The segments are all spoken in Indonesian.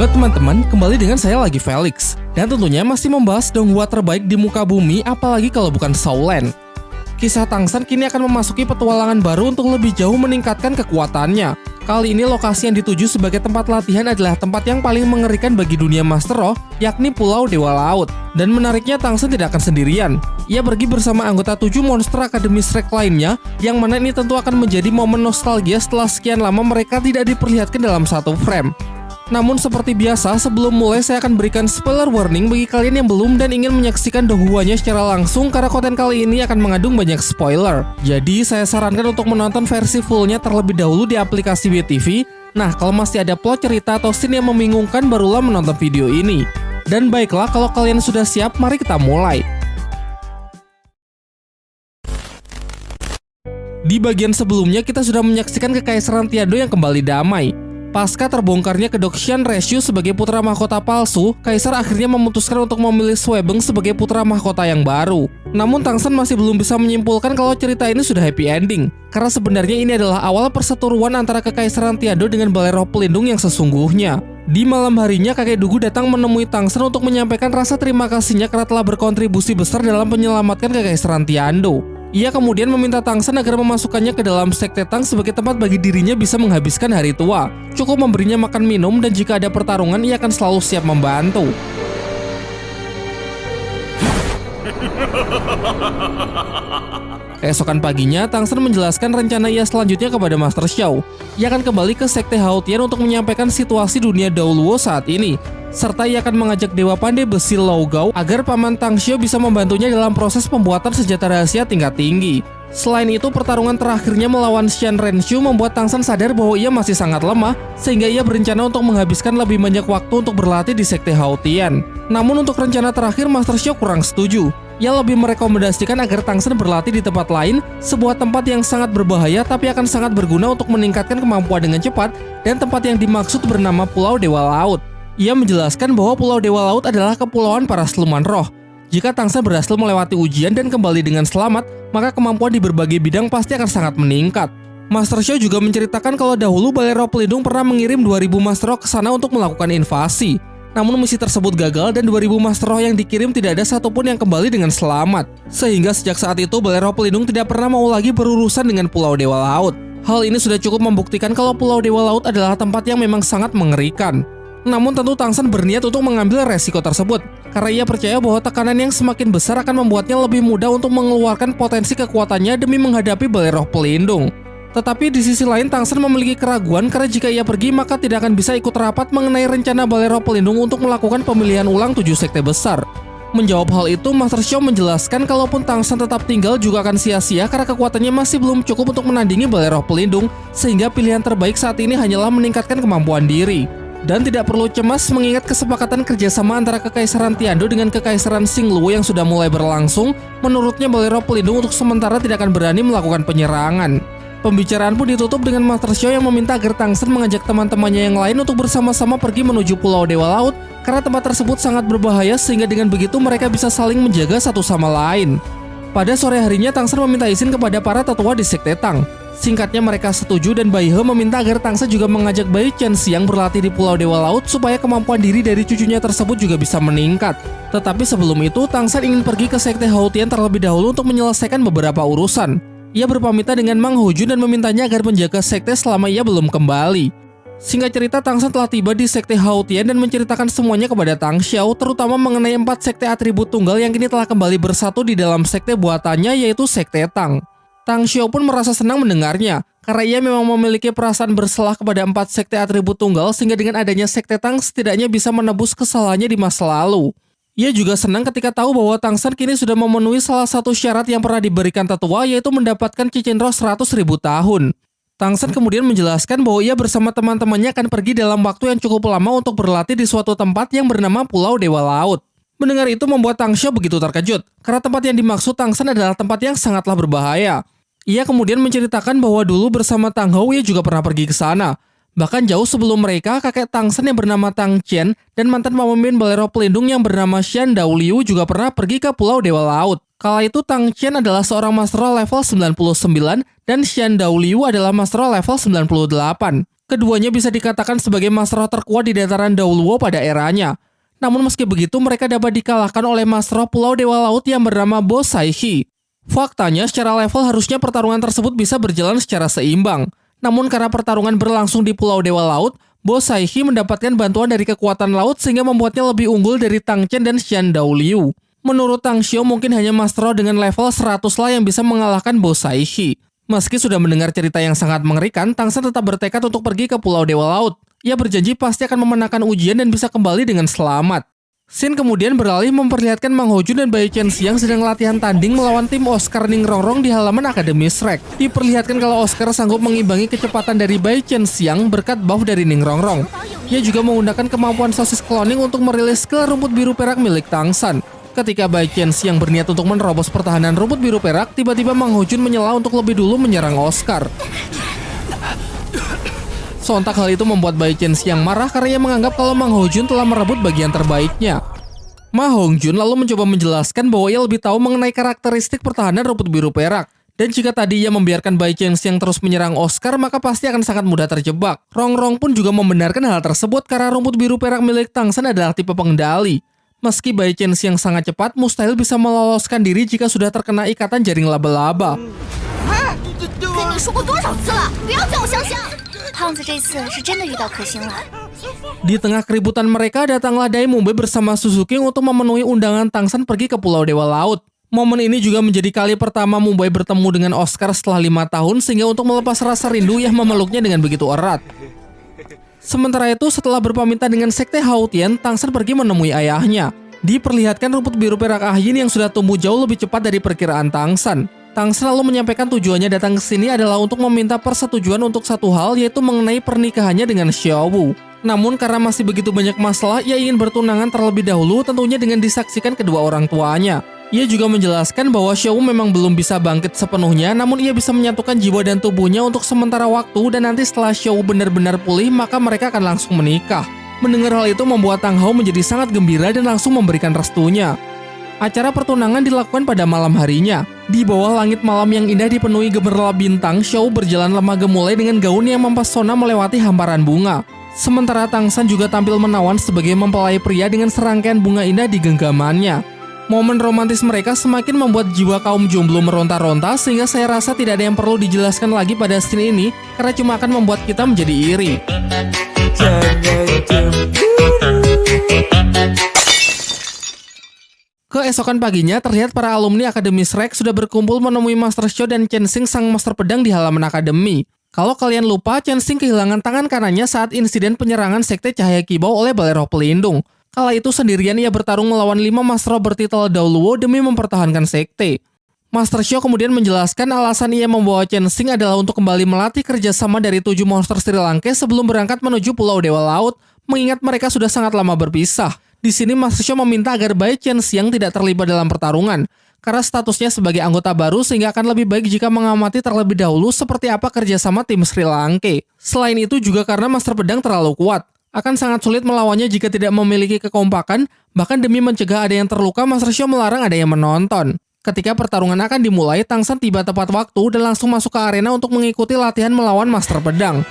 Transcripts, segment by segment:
banget teman-teman, kembali dengan saya lagi Felix. Dan tentunya masih membahas Donghua terbaik di muka bumi, apalagi kalau bukan Saulen. Kisah Tangsan kini akan memasuki petualangan baru untuk lebih jauh meningkatkan kekuatannya. Kali ini lokasi yang dituju sebagai tempat latihan adalah tempat yang paling mengerikan bagi dunia Master Roh, yakni Pulau Dewa Laut. Dan menariknya Tangsan tidak akan sendirian. Ia pergi bersama anggota 7 monster Akademi Shrek lainnya, yang mana ini tentu akan menjadi momen nostalgia setelah sekian lama mereka tidak diperlihatkan dalam satu frame. Namun seperti biasa, sebelum mulai saya akan berikan spoiler warning bagi kalian yang belum dan ingin menyaksikan Donghua-nya secara langsung karena konten kali ini akan mengandung banyak spoiler. Jadi saya sarankan untuk menonton versi fullnya terlebih dahulu di aplikasi WeTV. Nah, kalau masih ada plot cerita atau scene yang membingungkan barulah menonton video ini. Dan baiklah, kalau kalian sudah siap, mari kita mulai. Di bagian sebelumnya kita sudah menyaksikan Kekaisaran Tiando yang kembali damai. Pasca terbongkarnya kedok Xian Reshu sebagai putra mahkota palsu, Kaisar akhirnya memutuskan untuk memilih Suebeng sebagai putra mahkota yang baru. Namun Tangsan masih belum bisa menyimpulkan kalau cerita ini sudah happy ending, karena sebenarnya ini adalah awal perseteruan antara Kekaisaran Tiando dengan Balai Roh Pelindung yang sesungguhnya. Di malam harinya, kakek Dugu datang menemui Tangsan untuk menyampaikan rasa terima kasihnya karena telah berkontribusi besar dalam menyelamatkan Kekaisaran Tiando. Ia kemudian meminta Tangsan agar memasukkannya ke dalam Sekte Tang sebagai tempat bagi dirinya bisa menghabiskan hari tua. Cukup memberinya makan minum dan jika ada pertarungan ia akan selalu siap membantu. Keesokan paginya, Tangsan menjelaskan rencana ia selanjutnya kepada Master Xiao. Ia akan kembali ke Sekte Haotian untuk menyampaikan situasi dunia Daoluo saat ini. Serta ia akan mengajak Dewa Pandai Besi Lao Gao agar Paman Tang Xiao bisa membantunya dalam proses pembuatan senjata rahasia tingkat tinggi. Selain itu, pertarungan terakhirnya melawan Xian Renshu membuat Tangsan sadar bahwa ia masih sangat lemah, sehingga ia berencana untuk menghabiskan lebih banyak waktu untuk berlatih di Sekte Haotian. Namun untuk rencana terakhir, Master Xiao kurang setuju. Ia lebih merekomendasikan agar Tangsan berlatih di tempat lain, sebuah tempat yang sangat berbahaya tapi akan sangat berguna untuk meningkatkan kemampuan dengan cepat, dan tempat yang dimaksud bernama Pulau Dewa Laut. Ia menjelaskan bahwa Pulau Dewa Laut adalah kepulauan para siluman roh. Jika Tangsan berhasil melewati ujian dan kembali dengan selamat, maka kemampuan di berbagai bidang pasti akan sangat meningkat. Master Xiao juga menceritakan kalau dahulu Balai Roh Pelindung pernah mengirim 2000 Master Roh ke sana untuk melakukan invasi. Namun misi tersebut gagal dan 2000 Master Roh yang dikirim tidak ada satupun yang kembali dengan selamat. Sehingga sejak saat itu Balai Roh Pelindung tidak pernah mau lagi berurusan dengan Pulau Dewa Laut. Hal ini sudah cukup membuktikan kalau Pulau Dewa Laut adalah tempat yang memang sangat mengerikan. Namun tentu Tangsan berniat untuk mengambil resiko tersebut, karena ia percaya bahwa tekanan yang semakin besar akan membuatnya lebih mudah untuk mengeluarkan potensi kekuatannya demi menghadapi Balai Roh Pelindung. Tetapi di sisi lain Tangsan memiliki keraguan karena jika ia pergi maka tidak akan bisa ikut rapat mengenai rencana Balai Roh Pelindung untuk melakukan pemilihan ulang 7 sekte besar. Menjawab hal itu, Master Xiao menjelaskan kalaupun Tangsan tetap tinggal juga akan sia-sia karena kekuatannya masih belum cukup untuk menandingi Balai Roh Pelindung, sehingga pilihan terbaik saat ini hanyalah meningkatkan kemampuan diri. Dan tidak perlu cemas mengingat kesepakatan kerjasama antara Kekaisaran Tiando dengan Kekaisaran Xingluo yang sudah mulai berlangsung. Menurutnya Balai Roh Pelindung untuk sementara tidak akan berani melakukan penyerangan. Pembicaraan pun ditutup dengan Master Xiao yang meminta agar Tangsan mengajak teman-temannya yang lain untuk bersama-sama pergi menuju Pulau Dewa Laut karena tempat tersebut sangat berbahaya sehingga dengan begitu mereka bisa saling menjaga satu sama lain. Pada sore harinya Tangsan meminta izin kepada para tetua di Sekte Tang. Singkatnya mereka setuju dan Bai He meminta agar Tangsan juga mengajak Bai Qianxi yang berlatih di Pulau Dewa Laut supaya kemampuan diri dari cucunya tersebut juga bisa meningkat. Tetapi sebelum itu Tangsan ingin pergi ke Sekte Haotian terlebih dahulu untuk menyelesaikan beberapa urusan. Ia berpamitan dengan Mang Hojun dan memintanya agar menjaga sekte selama ia belum kembali. Singkat cerita, Tangsan telah tiba di Sekte Haotian dan menceritakan semuanya kepada Tang Xiao, terutama mengenai 4 sekte atribut tunggal yang kini telah kembali bersatu di dalam sekte buatannya, yaitu Sekte Tang. Tang Xiao pun merasa senang mendengarnya, karena ia memang memiliki perasaan bersalah kepada 4 sekte atribut tunggal sehingga dengan adanya Sekte Tang setidaknya bisa menebus kesalahannya di masa lalu. Ia juga senang ketika tahu bahwa Tangsan kini sudah memenuhi salah satu syarat yang pernah diberikan tetua, yaitu mendapatkan cincin roh 100.000 tahun. Tangsan kemudian menjelaskan bahwa ia bersama teman-temannya akan pergi dalam waktu yang cukup lama untuk berlatih di suatu tempat yang bernama Pulau Dewa Laut. Mendengar itu membuat Tang Xiao begitu terkejut, karena tempat yang dimaksud Tangsan adalah tempat yang sangatlah berbahaya. Ia kemudian menceritakan bahwa dulu bersama Tang Hou ia juga pernah pergi ke sana. Bahkan jauh sebelum mereka, kakek Tangsan yang bernama Tang Qian dan mantan pemimpin Balai Roh Pelindung yang bernama Xian Daoliu juga pernah pergi ke Pulau Dewa Laut. Kala itu Tang Qian adalah seorang Master Roh level 99 dan Xian Daoliu adalah Master Roh level 98. Keduanya bisa dikatakan sebagai master terkuat di dataran Daoluo pada eranya. Namun meski begitu mereka dapat dikalahkan oleh master Pulau Dewa Laut yang bernama Bo Saihi. Faktanya secara level harusnya pertarungan tersebut bisa berjalan secara seimbang. Namun karena pertarungan berlangsung di Pulau Dewa Laut, Bo Saihi mendapatkan bantuan dari kekuatan laut sehingga membuatnya lebih unggul dari Tang Chen dan Xian Daoliu. Menurut Tang Xiao mungkin hanya master dengan level 100 lah yang bisa mengalahkan Bo Saihi. Meski sudah mendengar cerita yang sangat mengerikan, Tang Shen tetap bertekad untuk pergi ke Pulau Dewa Laut. Ia berjanji pasti akan memenangkan ujian dan bisa kembali dengan selamat. Sin kemudian beralih memperlihatkan Mang Hojun dan Bai Qianxiang sedang latihan tanding melawan tim Oscar Ningrongrong di halaman Akademi Shrek. Diperlihatkan kalau Oscar sanggup mengimbangi kecepatan dari Bai Qianxiang berkat buff dari Ningrongrong. Ia juga menggunakan kemampuan sosis cloning untuk merilis skill rumput biru perak milik Tang Shen. Ketika Bai Qianxiang berniat untuk menerobos pertahanan rumput biru perak, tiba-tiba Mang Hojun menyela untuk lebih dulu menyerang Oscar. Sontak hal itu membuat Bai Qianxiang marah karena ia menganggap kalau Mang Hojun telah merebut bagian terbaiknya. Ma Hongjun lalu mencoba menjelaskan bahwa ia lebih tahu mengenai karakteristik pertahanan rumput biru perak. Dan jika tadi ia membiarkan Bai Qianxiang terus menyerang Oscar, maka pasti akan sangat mudah terjebak. Rongrong pun juga membenarkan hal tersebut karena rumput biru perak milik Tang Shen adalah tipe pengendali. Meski Bai Qianxiang sangat cepat, mustahil bisa meloloskan diri jika sudah terkena ikatan jaring laba-laba. Di tengah keributan mereka, datanglah Dai Mumbai bersama Suzuki untuk memenuhi undangan Tang Shen pergi ke Pulau Dewa Laut. Momen ini juga menjadi kali pertama Mumbai bertemu dengan Oscar setelah 5 tahun, sehingga untuk melepas rasa rindu ia memeluknya dengan begitu erat. Sementara itu, setelah berpamitan dengan Sekte Haotian, Tang Shen pergi menemui ayahnya. Diperlihatkan rumput biru perak Ahyin yang sudah tumbuh jauh lebih cepat dari perkiraan Tang Shen. Tang Shen lalu menyampaikan tujuannya datang ke sini adalah untuk meminta persetujuan untuk satu hal, yaitu mengenai pernikahannya dengan Xiao Wu. Namun karena masih begitu banyak masalah, ia ingin bertunangan terlebih dahulu, tentunya dengan disaksikan kedua orang tuanya. Ia juga menjelaskan bahwa Xiao Wu memang belum bisa bangkit sepenuhnya, namun ia bisa menyatukan jiwa dan tubuhnya untuk sementara waktu, dan nanti setelah Xiao Wu benar-benar pulih, maka mereka akan langsung menikah. Mendengar hal itu membuat Tang Hao menjadi sangat gembira dan langsung memberikan restunya. Acara pertunangan dilakukan pada malam harinya. Di bawah langit malam yang indah dipenuhi gemerlap bintang, Xiao berjalan lemah gemulai dengan gaun yang mempesona melewati hamparan bunga. Sementara Tang Shen juga tampil menawan sebagai mempelai pria dengan serangkaian bunga indah di genggamannya. Momen romantis mereka semakin membuat jiwa kaum jomblo meronta-ronta, sehingga saya rasa tidak ada yang perlu dijelaskan lagi pada scene ini, karena cuma akan membuat kita menjadi iri. Keesokan paginya, terlihat para alumni Akademi Shrek sudah berkumpul menemui Master Xiao dan Chen Xing sang master pedang di halaman akademi. Kalau kalian lupa, Chen Xing kehilangan tangan kanannya saat insiden penyerangan Sekte Cahaya Kibau oleh Balai Roh Pelindung. Kala itu sendirian ia bertarung melawan 5 master bertitel Daoluo demi mempertahankan Sekte. Master Xiao kemudian menjelaskan alasan ia membawa Chen Xing adalah untuk kembali melatih kerjasama dari 7 monster Sri Lanka sebelum berangkat menuju Pulau Dewa Laut, mengingat mereka sudah sangat lama berpisah. Di sini Master Xiao meminta agar Bai Qianxiang tidak terlibat dalam pertarungan, karena statusnya sebagai anggota baru sehingga akan lebih baik jika mengamati terlebih dahulu seperti apa kerjasama tim Sri Lanka. Selain itu juga karena Master Pedang terlalu kuat, akan sangat sulit melawannya jika tidak memiliki kekompakan, bahkan demi mencegah ada yang terluka, Master Xiao melarang ada yang menonton. Ketika pertarungan akan dimulai, Tang Shen tiba tepat waktu dan langsung masuk ke arena untuk mengikuti latihan melawan Master Pedang.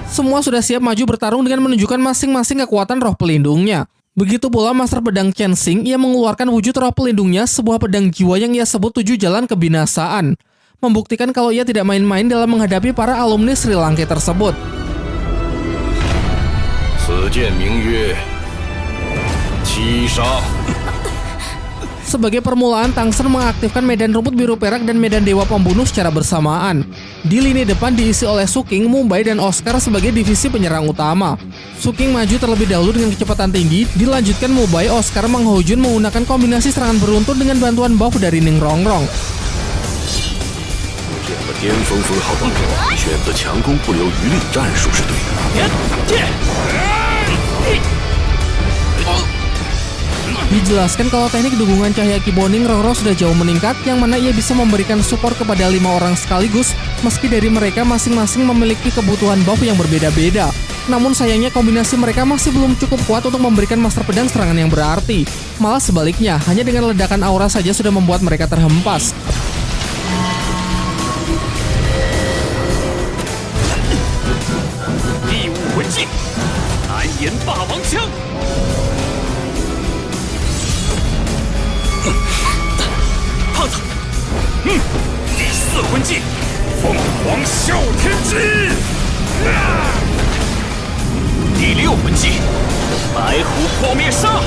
Semua sudah siap maju bertarung dengan menunjukkan masing-masing kekuatan roh pelindungnya. Begitu pula Master Pedang Chen Xing, ia mengeluarkan wujud roh pelindungnya, sebuah pedang jiwa yang ia sebut 7 jalan kebinasaan. Membuktikan kalau ia tidak main-main dalam menghadapi para alumni Sri Lanka tersebut. Sebagai permulaan, Tang Shen mengaktifkan medan rumput biru perak dan medan dewa pembunuh secara bersamaan. Di lini depan diisi oleh Suking, Mumbai, dan Oscar sebagai divisi penyerang utama. Suking maju terlebih dahulu dengan kecepatan tinggi, dilanjutkan Mumbai, Oscar, Mang Hojun menggunakan kombinasi serangan beruntun dengan bantuan buff dari Ningrongrong. Dijelaskan kalau teknik dukungan cahaya Kibau Ningrongrong sudah jauh meningkat, yang mana ia bisa memberikan support kepada 5 orang sekaligus, meski dari mereka masing-masing memiliki kebutuhan buff yang berbeda-beda. Namun sayangnya kombinasi mereka masih belum cukup kuat untuk memberikan Master Pedang serangan yang berarti. Malah sebaliknya, hanya dengan ledakan aura saja sudah membuat mereka terhempas. 第五魂技，蓝炎霸王枪。胖子，第四魂技，凤凰哮天机。第六魂技，白虎破灭杀。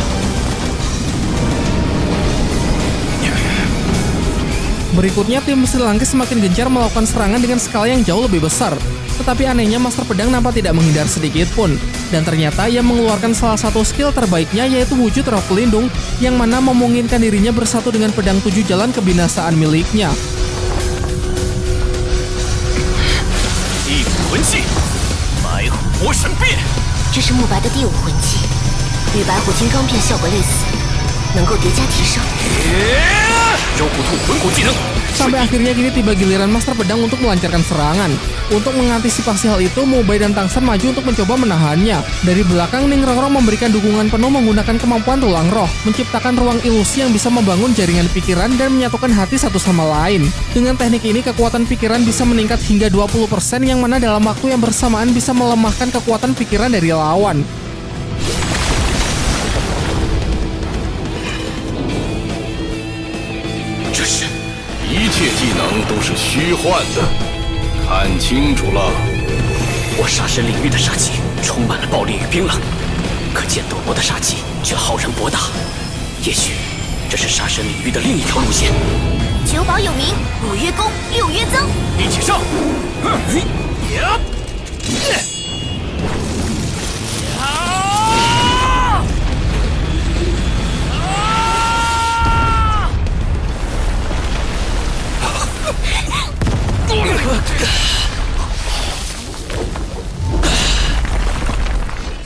Berikutnya, tim Sri Lanka semakin gencar melakukan serangan dengan skala yang jauh lebih besar. Tetapi anehnya Master Pedang nampak tidak menghindar sedikit pun. Dan ternyata ia mengeluarkan salah satu skill terbaiknya, yaitu wujud roh pelindung, yang mana memungkinkan dirinya bersatu dengan pedang 7 jalan kebinasaan miliknya. 第五魂技，白虎魔神变。这是慕白的第五魂技，与白虎金刚变效果类似，能够叠加提升。 肉骨兔魂骨技能。 Sampai akhirnya kini tiba giliran Master Pedang untuk melancarkan serangan. Untuk mengantisipasi hal itu, Mubai dan Tangsan maju untuk mencoba menahannya. Dari belakang, Ning Rongrong memberikan dukungan penuh menggunakan kemampuan tulang roh, menciptakan ruang ilusi yang bisa membangun jaringan pikiran dan menyatukan hati satu sama lain. Dengan teknik ini, kekuatan pikiran bisa meningkat hingga 20%, yang mana dalam waktu yang bersamaan bisa melemahkan kekuatan pikiran dari lawan. 一切技能都是虚幻的，看清楚了。我杀神领域的杀气充满了暴力与冰冷，可剑斗罗的杀气却浩然博大。也许这是杀神领域的另一条路线。九宝有名，五岳功，六岳增。一起上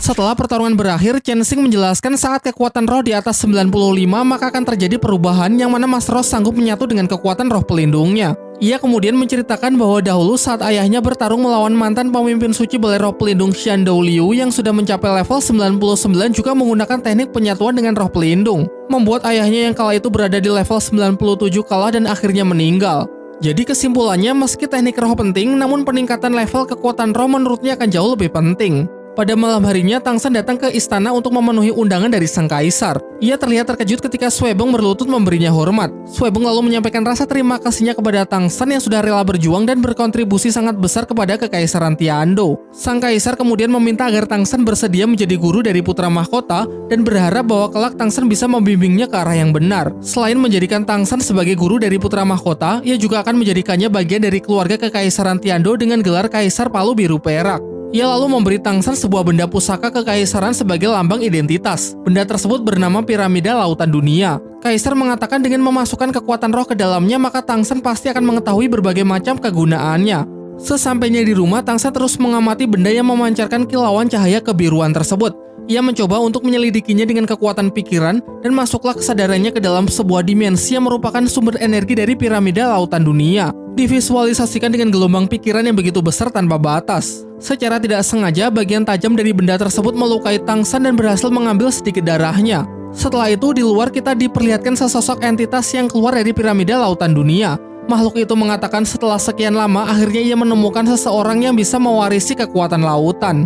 ！Setelah pertarungan berakhir, Chen Xing menjelaskan saat kekuatan roh di atas 95 maka akan terjadi perubahan yang mana Mas Roh sanggup menyatu dengan kekuatan roh pelindungnya. Ia kemudian menceritakan bahwa dahulu saat ayahnya bertarung melawan mantan pemimpin suci balai roh pelindung Xiandou Liu yang sudah mencapai level 99 juga menggunakan teknik penyatuan dengan roh pelindung, membuat ayahnya yang kala itu berada di level 97 kalah dan akhirnya meninggal. Jadi kesimpulannya, meski teknik roh penting, namun peningkatan level kekuatan roh menurutnya akan jauh lebih penting. Pada malam harinya, Tangsan datang ke istana untuk memenuhi undangan dari sang kaisar. Ia terlihat terkejut ketika Suebong berlutut memberinya hormat. Suebong lalu menyampaikan rasa terima kasihnya kepada Tangsan yang sudah rela berjuang dan berkontribusi sangat besar kepada kekaisaran Tiandou. Sang kaisar kemudian meminta agar Tangsan bersedia menjadi guru dari putra mahkota dan berharap bahwa kelak Tangsan bisa membimbingnya ke arah yang benar. Selain menjadikan Tangsan sebagai guru dari putra mahkota, ia juga akan menjadikannya bagian dari keluarga kekaisaran Tiandou dengan gelar Kaisar Palu Biru Perak. Ia lalu memberi Tangsan sebuah benda pusaka kekaisaran sebagai lambang identitas. Benda tersebut bernama Piramida Lautan Dunia. Kaisar mengatakan dengan memasukkan kekuatan roh ke dalamnya, maka Tangsan pasti akan mengetahui berbagai macam kegunaannya. Sesampainya di rumah, Tangsan terus mengamati benda yang memancarkan kilauan cahaya kebiruan tersebut. Ia mencoba untuk menyelidikinya dengan kekuatan pikiran dan masuklah kesadarannya ke dalam sebuah dimensi yang merupakan sumber energi dari Piramida Lautan Dunia. Divisualisasikan dengan gelombang pikiran yang begitu besar tanpa batas. Secara tidak sengaja, bagian tajam dari benda tersebut melukai Tangsan dan berhasil mengambil sedikit darahnya. Setelah itu, di luar kita diperlihatkan sesosok entitas yang keluar dari Piramida Lautan Dunia. Makhluk itu mengatakan setelah sekian lama, akhirnya ia menemukan seseorang yang bisa mewarisi kekuatan lautan.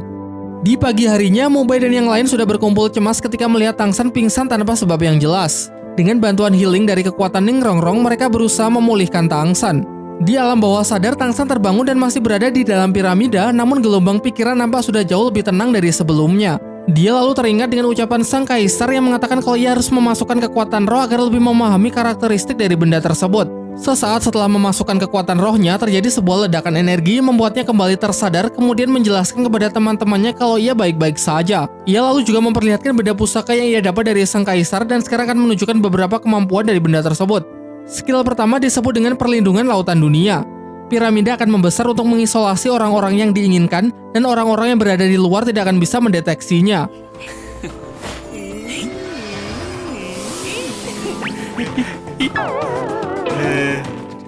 Di pagi harinya, Mubai dan yang lain sudah berkumpul cemas ketika melihat Tangsan pingsan tanpa sebab yang jelas. Dengan bantuan healing dari kekuatan Ning Rongrong, mereka berusaha memulihkan Tangsan. Di alam bawah sadar, Tangsan terbangun dan masih berada di dalam piramida, namun gelombang pikiran nampak sudah jauh lebih tenang dari sebelumnya. Dia lalu teringat dengan ucapan sang kaisar yang mengatakan kalau ia harus memasukkan kekuatan roh agar lebih memahami karakteristik dari benda tersebut. Sesaat setelah memasukkan kekuatan rohnya, terjadi sebuah ledakan energi yang membuatnya kembali tersadar, kemudian menjelaskan kepada teman-temannya kalau ia baik-baik saja. Ia lalu juga memperlihatkan benda pusaka yang ia dapat dari sang kaisar dan sekarang akan menunjukkan beberapa kemampuan dari benda tersebut. Skill pertama disebut dengan perlindungan lautan dunia. Piramida akan membesar untuk mengisolasi orang-orang yang diinginkan dan orang-orang yang berada di luar tidak akan bisa mendeteksinya.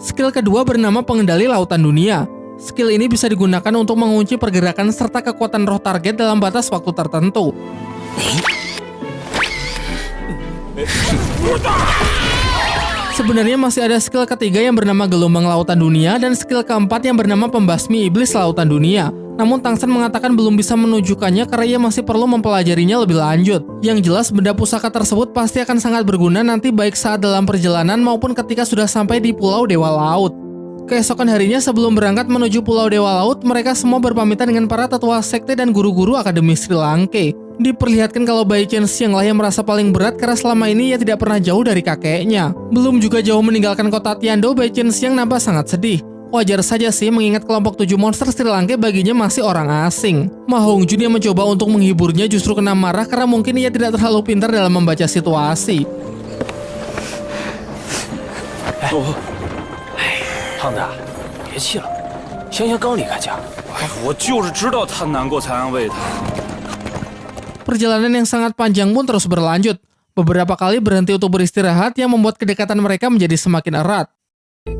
Skill kedua bernama pengendali lautan dunia. Skill ini bisa digunakan untuk mengunci pergerakan serta kekuatan roh target dalam batas waktu tertentu. Sebenarnya masih ada skill ketiga yang bernama Gelombang Lautan Dunia dan skill keempat yang bernama Pembasmi Iblis Lautan Dunia. Namun Tang San mengatakan belum bisa menunjukkannya karena ia masih perlu mempelajarinya lebih lanjut. Yang jelas benda pusaka tersebut pasti akan sangat berguna nanti baik saat dalam perjalanan maupun ketika sudah sampai di Pulau Dewa Laut. Keesokan harinya sebelum berangkat menuju Pulau Dewa Laut, mereka semua berpamitan dengan para tetua sekte dan guru-guru Akademi Sri Lanka. Diperlihatkan kalau Bai Chen Xiang lah yang merasa paling berat karena selama ini ia tidak pernah jauh dari kakeknya. Belum juga jauh meninggalkan kota Tiando, Bai Chen Xiang nampak sangat sedih. Wajar saja sih mengingat kelompok 7 monster Sri Lanka baginya masih orang asing. Ma Hongjun yang mencoba untuk menghiburnya justru kena marah karena mungkin ia tidak terlalu pintar dalam membaca situasi. 胖子，别气了，香香刚离开家。我就是知道他难过才安慰他。 Perjalanan yang sangat panjang pun terus berlanjut. Beberapa kali berhenti untuk beristirahat yang membuat kedekatan mereka menjadi semakin erat.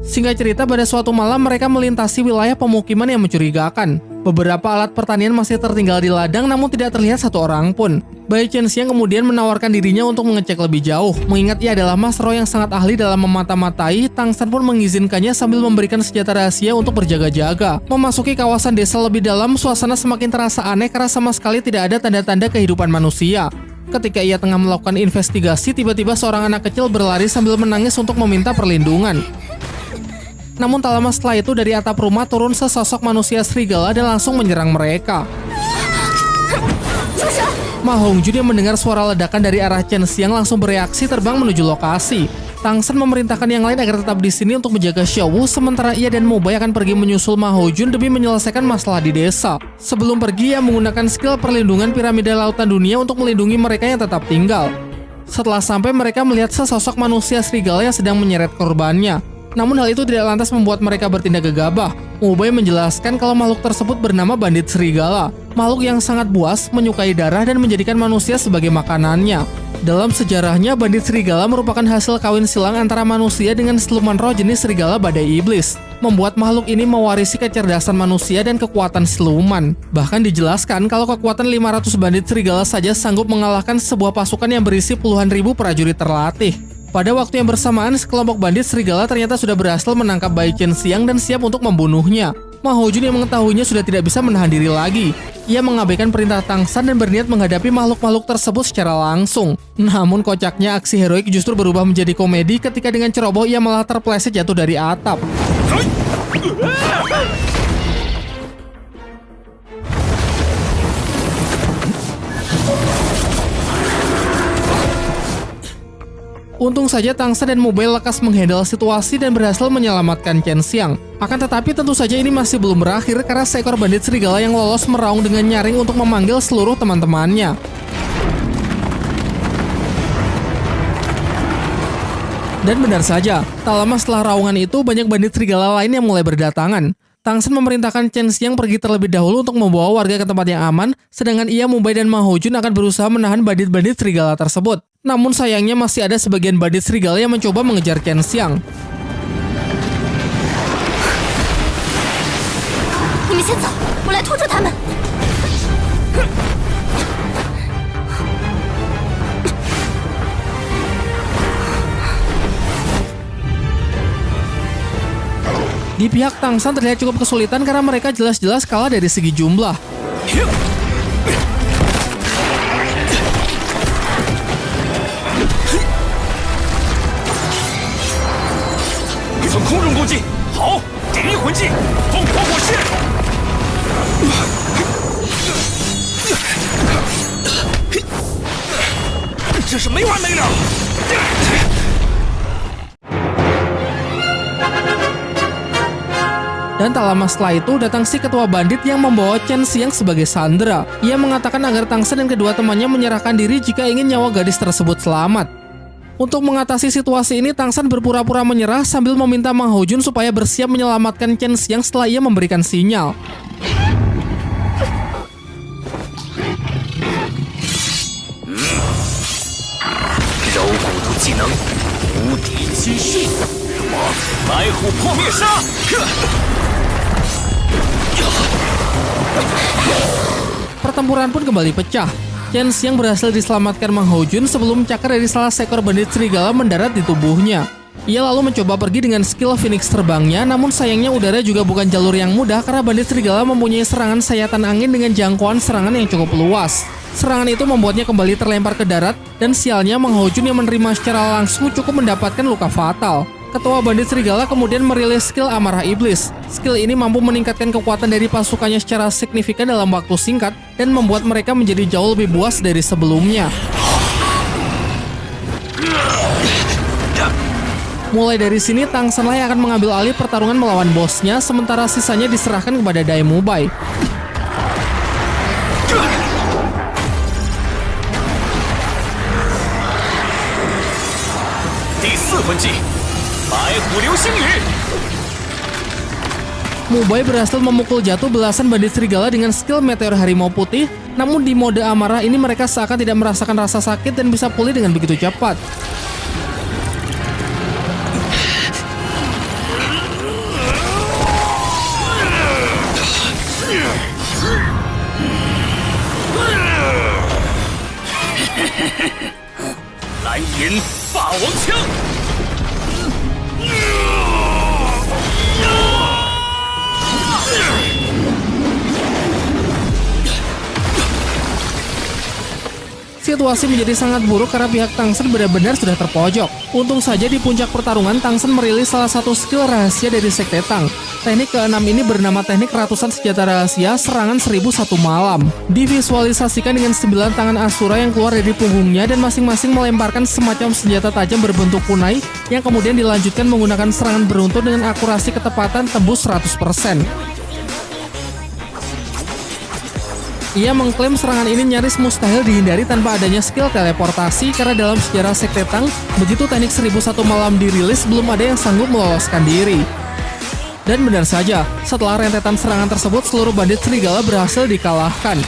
Singkat cerita, pada suatu malam mereka melintasi wilayah pemukiman yang mencurigakan. Beberapa alat pertanian masih tertinggal di ladang namun tidak terlihat satu orang pun. Bai Chen Xiang kemudian menawarkan dirinya untuk mengecek lebih jauh. Mengingat ia adalah Mas Ro yang sangat ahli dalam memata-matai, Tang San pun mengizinkannya sambil memberikan senjata rahasia untuk berjaga-jaga. Memasuki kawasan desa lebih dalam, suasana semakin terasa aneh karena sama sekali tidak ada tanda-tanda kehidupan manusia. Ketika ia tengah melakukan investigasi, tiba-tiba seorang anak kecil berlari sambil menangis untuk meminta perlindungan. Namun tak lama setelah itu dari atap rumah turun sesosok manusia serigala dan langsung menyerang mereka. Ma Hongjun yang mendengar suara ledakan dari arah Chen Xiang langsung bereaksi terbang menuju lokasi. Tang San memerintahkan yang lain agar tetap di sini untuk menjaga Xiao Wu, sementara ia dan Mo Bai akan pergi menyusul Ma Hongjun demi menyelesaikan masalah di desa. Sebelum pergi, ia menggunakan skill perlindungan piramida lautan dunia untuk melindungi mereka yang tetap tinggal. Setelah sampai, mereka melihat sesosok manusia serigala yang sedang menyeret korbannya. Namun hal itu tidak lantas membuat mereka bertindak gegabah. Mo Bai menjelaskan kalau makhluk tersebut bernama bandit serigala. Makhluk yang sangat buas, menyukai darah dan menjadikan manusia sebagai makanannya. Dalam sejarahnya, bandit serigala merupakan hasil kawin silang antara manusia dengan siluman roh jenis serigala badai iblis. Membuat makhluk ini mewarisi kecerdasan manusia dan kekuatan siluman. Bahkan dijelaskan kalau kekuatan 500 bandit serigala saja sanggup mengalahkan sebuah pasukan yang berisi puluhan ribu prajurit terlatih. Pada waktu yang bersamaan, sekelompok bandit serigala ternyata sudah berhasil menangkap Bai Chen Xiang dan siap untuk membunuhnya. Ma Hongjun yang mengetahuinya sudah tidak bisa menahan diri lagi. Ia mengabaikan perintah Tang San dan berniat menghadapi makhluk-makhluk tersebut secara langsung. Namun kocaknya aksi heroik justru berubah menjadi komedi ketika dengan ceroboh ia malah terpeleset jatuh dari atap. Untung saja Tang San dan Mo Bai lekas menghandle situasi dan berhasil menyelamatkan Chen Xiang. Akan tetapi tentu saja ini masih belum berakhir karena seekor bandit serigala yang lolos meraung dengan nyaring untuk memanggil seluruh teman-temannya. Dan benar saja, tak lama setelah raungan itu banyak bandit serigala lain yang mulai berdatangan. Tang San memerintahkan Chen Xiang pergi terlebih dahulu untuk membawa warga ke tempat yang aman, sedangkan ia, Mo Bai dan Ma Hongjun akan berusaha menahan bandit-bandit serigala tersebut. Namun sayangnya masih ada sebagian bandit serigala yang mencoba mengejar Chen Xiang. 你们先走，我来拖住他们。 Di pihak Tang San terlihat cukup kesulitan karena mereka jelas-jelas kalah dari segi jumlah. 从空中攻击，好，点一魂技，风火火势。这是没完没了。 Dan tak lama setelah itu datang si ketua bandit yang membawa Chen Xiang sebagai sandera. Ia mengatakan agar Tang San dan kedua temannya menyerahkan diri jika ingin nyawa gadis tersebut selamat. Untuk mengatasi situasi ini, Tang San berpura-pura menyerah sambil meminta Ma Hongjun supaya bersiap menyelamatkan Chen Xiang setelah ia memberikan sinyal. Pertempuran pun kembali pecah. Chen Xiang berhasil diselamatkan Mang Hojun sebelum cakar dari salah seekor bandit serigala mendarat di tubuhnya. Ia lalu mencoba pergi dengan skill Phoenix terbangnya, namun sayangnya udara juga bukan jalur yang mudah karena bandit serigala mempunyai serangan sayatan angin dengan jangkauan serangan yang cukup luas. Serangan itu membuatnya kembali terlempar ke darat, dan sialnya Mang Hojun yang menerima secara langsung cukup mendapatkan luka fatal. Ketua bandit serigala kemudian merilis skill Amarah Iblis. Skill ini mampu meningkatkan kekuatan dari pasukannya secara signifikan dalam waktu singkat dan membuat mereka menjadi jauh lebih buas dari sebelumnya. Mulai dari sini, Tang San Lai akan mengambil alih pertarungan melawan bosnya, sementara sisanya diserahkan kepada Dai Mubai. Mubai berhasil memukul jatuh belasan bandit serigala dengan skill Meteor Harimau Putih, namun di mode amarah ini mereka seakan tidak merasakan rasa sakit dan bisa pulih dengan begitu cepat. Situasi menjadi sangat buruk karena pihak Tang San benar-benar sudah terpojok. Untung saja di puncak pertarungan Tang San merilis salah satu skill rahasia dari Sekte Tang. Teknik ke-6 ini bernama teknik ratusan senjata rahasia serangan 1001 malam. Divisualisasikan dengan 9 tangan Asura yang keluar dari punggungnya dan masing-masing melemparkan semacam senjata tajam berbentuk kunai yang kemudian dilanjutkan menggunakan serangan beruntun dengan akurasi ketepatan tembus 100%. Ia mengklaim serangan ini nyaris mustahil dihindari tanpa adanya skill teleportasi karena dalam sejarah Sekte Tang, begitu teknik 1001 malam dirilis belum ada yang sanggup meloloskan diri. Dan benar saja, setelah rentetan serangan tersebut seluruh bandit serigala berhasil dikalahkan.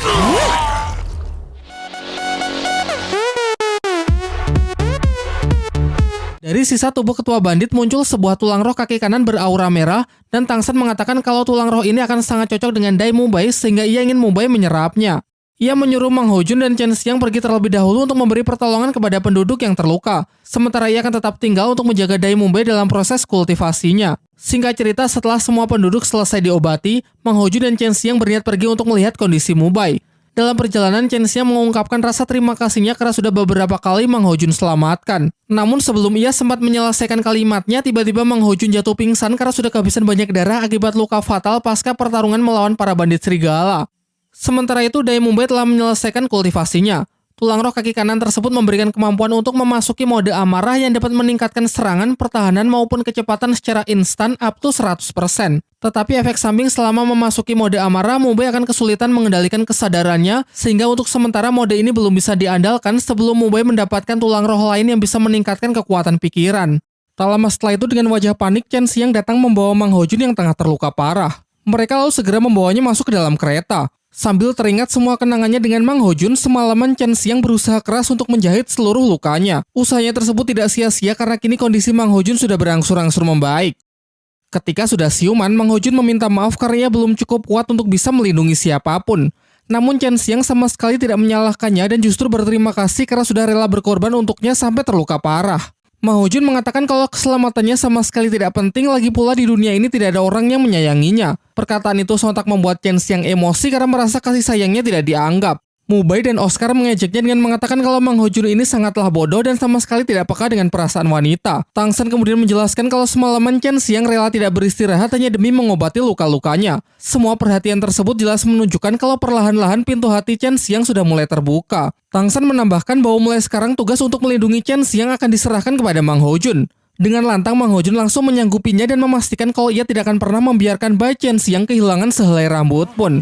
Dari sisa tubuh ketua bandit muncul sebuah tulang roh kaki kanan beraura merah, dan Tang San mengatakan kalau tulang roh ini akan sangat cocok dengan Dai Mubai sehingga ia ingin Mubai menyerapnya. Ia menyuruh Mang Hojun dan Chen Xiang pergi terlebih dahulu untuk memberi pertolongan kepada penduduk yang terluka, sementara ia akan tetap tinggal untuk menjaga Dai Mubai dalam proses kultivasinya. Singkat cerita, setelah semua penduduk selesai diobati, Mang Hojun dan Chen Xiang berniat pergi untuk melihat kondisi Mubai. Dalam perjalanan, Chen Xiang mengungkapkan rasa terima kasihnya karena sudah beberapa kali Mang Hojun selamatkan. Namun sebelum ia sempat menyelesaikan kalimatnya, tiba-tiba Mang Hojun jatuh pingsan karena sudah kehabisan banyak darah akibat luka fatal pasca pertarungan melawan para bandit serigala. Sementara itu, Dai Mubai telah menyelesaikan kultivasinya. Tulang roh kaki kanan tersebut memberikan kemampuan untuk memasuki mode amarah yang dapat meningkatkan serangan, pertahanan, maupun kecepatan secara instan up to 100%. Tetapi efek samping selama memasuki mode amarah, Mubai akan kesulitan mengendalikan kesadarannya, sehingga untuk sementara mode ini belum bisa diandalkan sebelum Mubai mendapatkan tulang roh lain yang bisa meningkatkan kekuatan pikiran. Tak lama setelah itu, dengan wajah panik, Chen Xiang datang membawa Mang Hojun yang tengah terluka parah. Mereka lalu segera membawanya masuk ke dalam kereta. Sambil teringat semua kenangannya dengan Mang Hojun, semalaman Chen Xiang berusaha keras untuk menjahit seluruh lukanya. Usahanya tersebut tidak sia-sia karena kini kondisi Mang Hojun sudah berangsur-angsur membaik. Ketika sudah siuman, Mang Hojun meminta maaf karena ia belum cukup kuat untuk bisa melindungi siapapun. Namun Chen Xiang sama sekali tidak menyalahkannya dan justru berterima kasih karena sudah rela berkorban untuknya sampai terluka parah. Mang Hojun mengatakan kalau keselamatannya sama sekali tidak penting, lagi pula di dunia ini tidak ada orang yang menyayanginya. Perkataan itu sontak membuat Chen Xiang emosi karena merasa kasih sayangnya tidak dianggap. Mubai dan Oscar mengejeknya dengan mengatakan kalau Mang Hojun ini sangatlah bodoh dan sama sekali tidak peka dengan perasaan wanita. Tang San kemudian menjelaskan kalau semalaman Chen Xiang rela tidak beristirahat hanya demi mengobati luka-lukanya. Semua perhatian tersebut jelas menunjukkan kalau perlahan-lahan pintu hati Chen Xiang sudah mulai terbuka. Tang San menambahkan bahwa mulai sekarang tugas untuk melindungi Chen Xiang akan diserahkan kepada Mang Hojun. Dengan lantang, Mang Hojun langsung menyanggupinya dan memastikan kalau ia tidak akan pernah membiarkan Bai Chen Xiang kehilangan sehelai rambut pun.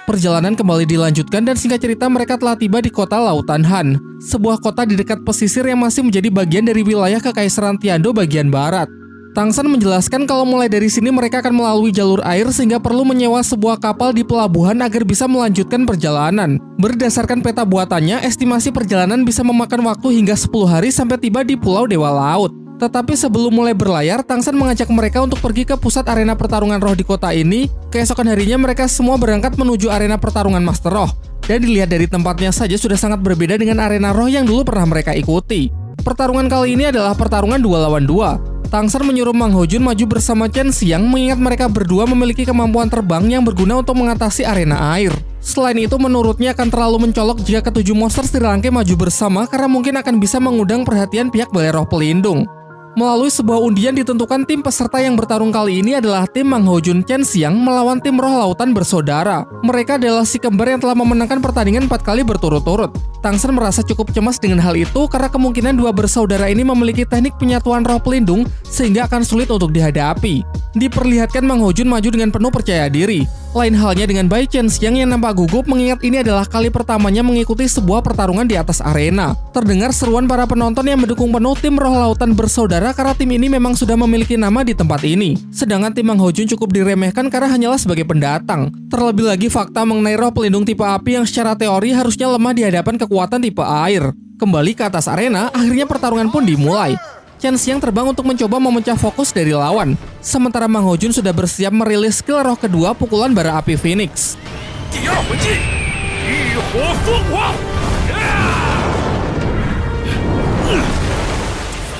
Perjalanan kembali dilanjutkan dan singkat cerita mereka telah tiba di kota Lautan Han, sebuah kota di dekat pesisir yang masih menjadi bagian dari wilayah Kekaisaran Tiando bagian barat. Tang San menjelaskan kalau mulai dari sini mereka akan melalui jalur air sehingga perlu menyewa sebuah kapal di pelabuhan agar bisa melanjutkan perjalanan. Berdasarkan peta buatannya, estimasi perjalanan bisa memakan waktu hingga 10 hari sampai tiba di Pulau Dewa Laut. Tetapi sebelum mulai berlayar, Tang San mengajak mereka untuk pergi ke pusat arena pertarungan roh di kota ini. Keesokan harinya mereka semua berangkat menuju arena pertarungan Master Roh. Dan dilihat dari tempatnya saja sudah sangat berbeda dengan arena roh yang dulu pernah mereka ikuti. Pertarungan kali ini adalah pertarungan 2 lawan 2. Tang San menyuruh Mang Ho Jun maju bersama Chen Xiang mengingat mereka berdua memiliki kemampuan terbang yang berguna untuk mengatasi arena air. Selain itu, menurutnya akan terlalu mencolok jika ketujuh monster Sri Lanka maju bersama karena mungkin akan bisa mengundang perhatian pihak Balai Roh Pelindung. Melalui sebuah undian ditentukan tim peserta yang bertarung kali ini adalah tim Mang Ho Jun Chen Xiang melawan tim Roh Lautan Bersaudara. Mereka adalah si kembar yang telah memenangkan pertandingan 4 kali berturut-turut. Tang San merasa cukup cemas dengan hal itu karena kemungkinan dua bersaudara ini memiliki teknik penyatuan roh pelindung sehingga akan sulit untuk dihadapi. Diperlihatkan Mang Ho Jun maju dengan penuh percaya diri. Lain halnya dengan Bai Chen Xiang yang nampak gugup mengingat ini adalah kali pertamanya mengikuti sebuah pertarungan di atas arena. Terdengar seruan para penonton yang mendukung penuh tim Roh Lautan Bersaudara karena tim ini memang sudah memiliki nama di tempat ini. Sedangkan tim Mang Ho Jun cukup diremehkan karena hanyalah sebagai pendatang. Terlebih lagi fakta mengenai roh pelindung tipe api yang secara teori harusnya lemah di hadapan kekuatan tipe air. Kembali ke atas arena, akhirnya pertarungan pun dimulai. Chen Xiang terbang untuk mencoba memecah fokus dari lawan. Sementara Mang Ho Jun sudah bersiap merilis skill roh kedua pukulan bara api Phoenix.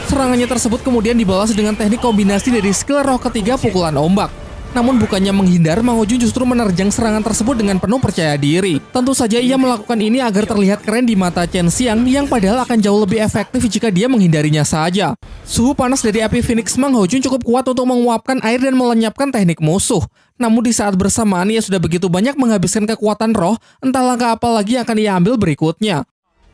Serangannya tersebut kemudian dibalas dengan teknik kombinasi dari skill roh ketiga pukulan ombak. Namun bukannya menghindar, Mang Ho Jun justru menerjang serangan tersebut dengan penuh percaya diri. Tentu saja ia melakukan ini agar terlihat keren di mata Chen Xiang yang padahal akan jauh lebih efektif jika dia menghindarinya saja. Suhu panas dari api Phoenix Mang Ho Jun cukup kuat untuk menguapkan air dan melenyapkan teknik musuh. Namun di saat bersamaan ia sudah begitu banyak menghabiskan kekuatan roh, entah langkah apa lagi yang akan ia ambil berikutnya.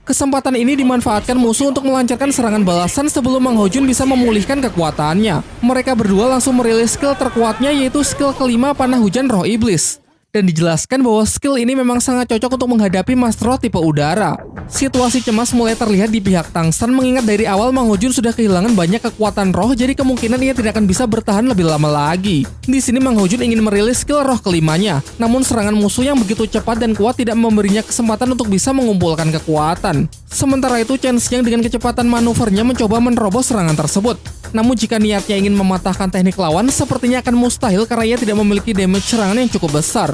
Kesempatan ini dimanfaatkan musuh untuk melancarkan serangan balasan sebelum Mang Ho Jun bisa memulihkan kekuatannya. Mereka berdua langsung merilis skill terkuatnya yaitu skill kelima Panah Hujan Roh Iblis. Dan dijelaskan bahwa skill ini memang sangat cocok untuk menghadapi Master Roh tipe udara. Situasi cemas mulai terlihat di pihak Tang San mengingat dari awal Mang Ho Jun sudah kehilangan banyak kekuatan roh, jadi kemungkinan ia tidak akan bisa bertahan lebih lama lagi. Di sini Mang Ho Jun ingin merilis skill roh kelimanya, namun serangan musuh yang begitu cepat dan kuat tidak memberinya kesempatan untuk bisa mengumpulkan kekuatan. Sementara itu Chen Xiang dengan kecepatan manuvernya mencoba menerobos serangan tersebut. Namun jika niatnya ingin mematahkan teknik lawan, sepertinya akan mustahil karena ia tidak memiliki damage serangan yang cukup besar.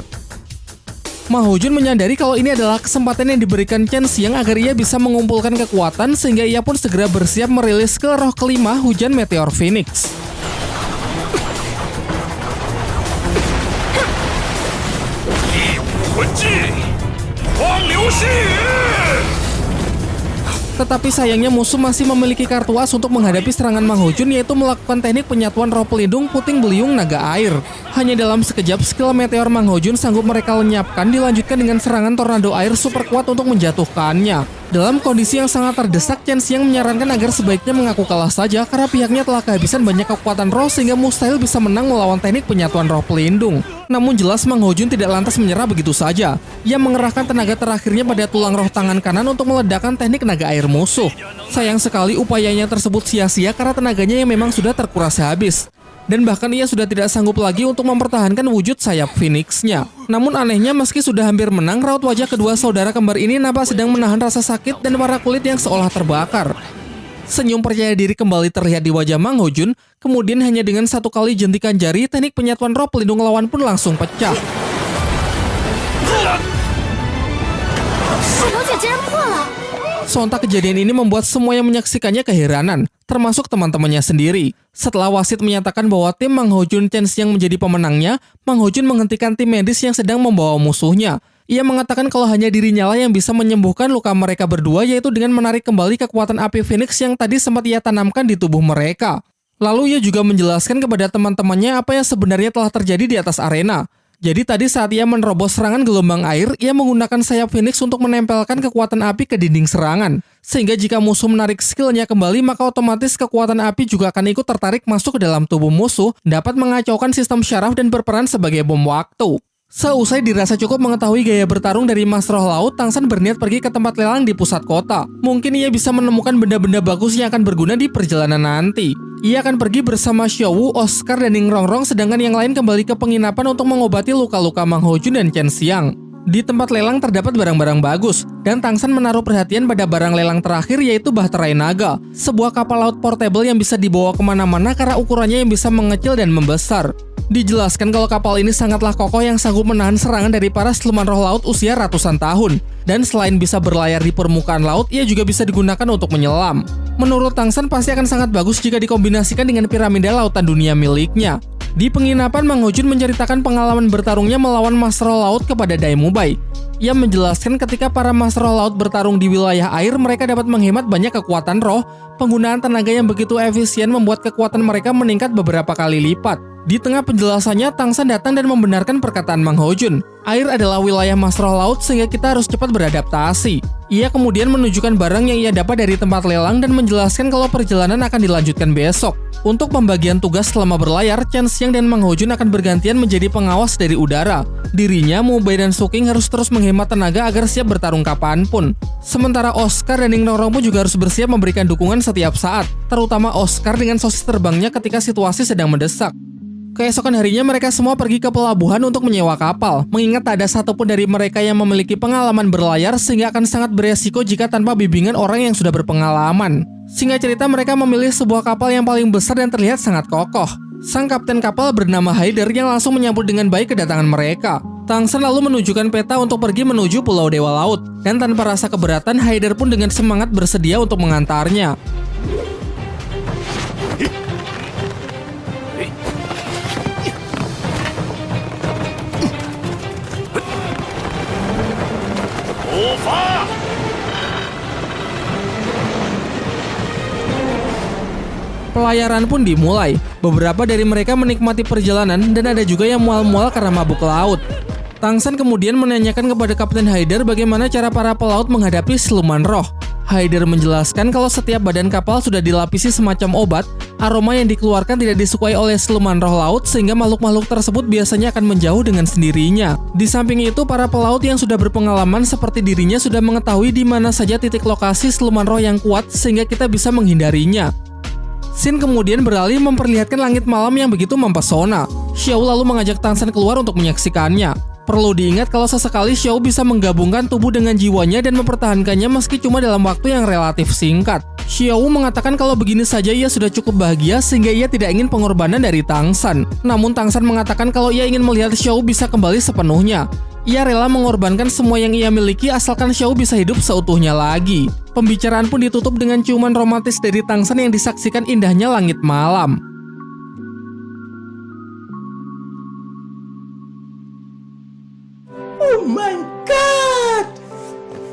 Mang Ho Jun menyadari kalau ini adalah kesempatan yang diberikan Chen Xiang agar ia bisa mengumpulkan kekuatan sehingga ia pun segera bersiap merilis skill roh kelima Hujan Meteor Phoenix. Tetapi sayangnya musuh masih memiliki kartu as untuk menghadapi serangan Mang Ho Jun yaitu melakukan teknik penyatuan roh pelindung puting beliung naga air. Hanya dalam sekejap skill meteor Mang Ho Jun sanggup mereka lenyapkan dilanjutkan dengan serangan tornado air super kuat untuk menjatuhkannya. Dalam kondisi yang sangat terdesak, Chen Xiang menyarankan agar sebaiknya mengaku kalah saja karena pihaknya telah kehabisan banyak kekuatan roh sehingga mustahil bisa menang melawan teknik penyatuan roh pelindung. Namun jelas Mang Ho Jun tidak lantas menyerah begitu saja. Ia mengerahkan tenaga terakhirnya pada tulang roh tangan kanan untuk meledakkan teknik naga air musuh. Sayang sekali upayanya tersebut sia-sia karena tenaganya yang memang sudah terkuras habis. Dan bahkan ia sudah tidak sanggup lagi untuk mempertahankan wujud sayap Phoenix-nya. Namun anehnya meski sudah hampir menang, raut wajah kedua saudara kembar ini nampak sedang menahan rasa sakit dan warna kulit yang seolah terbakar. Senyum percaya diri kembali terlihat di wajah Mang Ho Jun, kemudian hanya dengan satu kali jentikan jari, teknik penyatuan roh pelindung lawan pun langsung pecah. Sontak kejadian ini membuat semua yang menyaksikannya keheranan, termasuk teman-temannya sendiri. Setelah wasit menyatakan bahwa tim Mang Ho Jun Chen Xiang menjadi pemenangnya, Mang Ho Jun menghentikan tim medis yang sedang membawa musuhnya. Ia mengatakan kalau hanya dirinya lah yang bisa menyembuhkan luka mereka berdua, yaitu dengan menarik kembali kekuatan api Phoenix yang tadi sempat ia tanamkan di tubuh mereka. Lalu ia juga menjelaskan kepada teman-temannya apa yang sebenarnya telah terjadi di atas arena. Jadi tadi saat ia menerobos serangan gelombang air, ia menggunakan sayap Phoenix untuk menempelkan kekuatan api ke dinding serangan. Sehingga jika musuh menarik skillnya kembali, maka otomatis kekuatan api juga akan ikut tertarik masuk ke dalam tubuh musuh, dapat mengacaukan sistem syaraf dan berperan sebagai bom waktu. Seusai dirasa cukup mengetahui gaya bertarung dari Mas Roh Laut, Tang San berniat pergi ke tempat lelang di pusat kota. Mungkin ia bisa menemukan benda-benda bagus yang akan berguna di perjalanan nanti. Ia akan pergi bersama Xiao Wu, Oscar, dan Ning Rongrong, sedangkan yang lain kembali ke penginapan untuk mengobati luka-luka Mang Ho Jun dan Chen Xiang. Di tempat lelang terdapat barang-barang bagus, dan Tangsan menaruh perhatian pada barang lelang terakhir yaitu Bahterai Naga, sebuah kapal laut portable yang bisa dibawa kemana-mana karena ukurannya yang bisa mengecil dan membesar. Dijelaskan kalau kapal ini sangatlah kokoh yang sanggup menahan serangan dari para siluman roh laut usia ratusan tahun. Dan selain bisa berlayar di permukaan laut, ia juga bisa digunakan untuk menyelam. Menurut Tangsan pasti akan sangat bagus jika dikombinasikan dengan piramida lautan dunia miliknya. Di penginapan, Mang Hojun menceritakan pengalaman bertarungnya melawan Master Roh Laut kepada Dai Mubai. Ia menjelaskan ketika para Master Roh Laut bertarung di wilayah air, mereka dapat menghemat banyak kekuatan roh. Penggunaan tenaga yang begitu efisien membuat kekuatan mereka meningkat beberapa kali lipat. Di tengah penjelasannya, Tangsan datang dan membenarkan perkataan Mang Hojun. Air adalah wilayah Master Roh Laut sehingga kita harus cepat beradaptasi. Ia kemudian menunjukkan barang yang ia dapat dari tempat lelang dan menjelaskan kalau perjalanan akan dilanjutkan besok. Untuk pembagian tugas selama berlayar, Chen Xiang dan Mang Hojun akan bergantian menjadi pengawas dari udara. Dirinya, Mubai dan Suking harus terus menghemat tenaga agar siap bertarung kapanpun. Sementara Oscar dan Ning Nongrong pun juga harus bersiap memberikan dukungan setiap saat, terutama Oscar dengan sosis terbangnya ketika situasi sedang mendesak. Keesokan harinya mereka semua pergi ke pelabuhan untuk menyewa kapal, mengingat tak ada satupun dari mereka yang memiliki pengalaman berlayar sehingga akan sangat beresiko jika tanpa bimbingan orang yang sudah berpengalaman. Singkat cerita, mereka memilih sebuah kapal yang paling besar dan terlihat sangat kokoh. Sang kapten kapal bernama Haider yang langsung menyambut dengan baik kedatangan mereka. Tangsan lalu menunjukkan peta untuk pergi menuju Pulau Dewa Laut, dan tanpa rasa keberatan Haider pun dengan semangat bersedia untuk mengantarnya. Pelayaran pun dimulai. Beberapa dari mereka menikmati perjalanan dan ada juga yang mual-mual karena mabuk laut. Tangsan kemudian menanyakan kepada Kapten Haider bagaimana cara para pelaut menghadapi siluman roh. Haider menjelaskan kalau setiap badan kapal sudah dilapisi semacam obat. Aroma yang dikeluarkan tidak disukai oleh siluman roh laut sehingga makhluk-makhluk tersebut biasanya akan menjauh dengan sendirinya. Di samping itu, para pelaut yang sudah berpengalaman seperti dirinya sudah mengetahui di mana saja titik lokasi siluman roh yang kuat sehingga kita bisa menghindarinya. Sin kemudian beralih memperlihatkan langit malam yang begitu mempesona. Xiao lalu mengajak Tangsan keluar untuk menyaksikannya. Perlu diingat kalau sesekali Xiao bisa menggabungkan tubuh dengan jiwanya dan mempertahankannya meski cuma dalam waktu yang relatif singkat. Xiao mengatakan kalau begini saja ia sudah cukup bahagia sehingga ia tidak ingin pengorbanan dari Tangsan. Namun Tangsan mengatakan kalau ia ingin melihat Xiao bisa kembali sepenuhnya. Ia rela mengorbankan semua yang ia miliki asalkan Xiao bisa hidup seutuhnya lagi. Pembicaraan pun ditutup dengan ciuman romantis dari Tangsan yang disaksikan indahnya langit malam. Oh my god!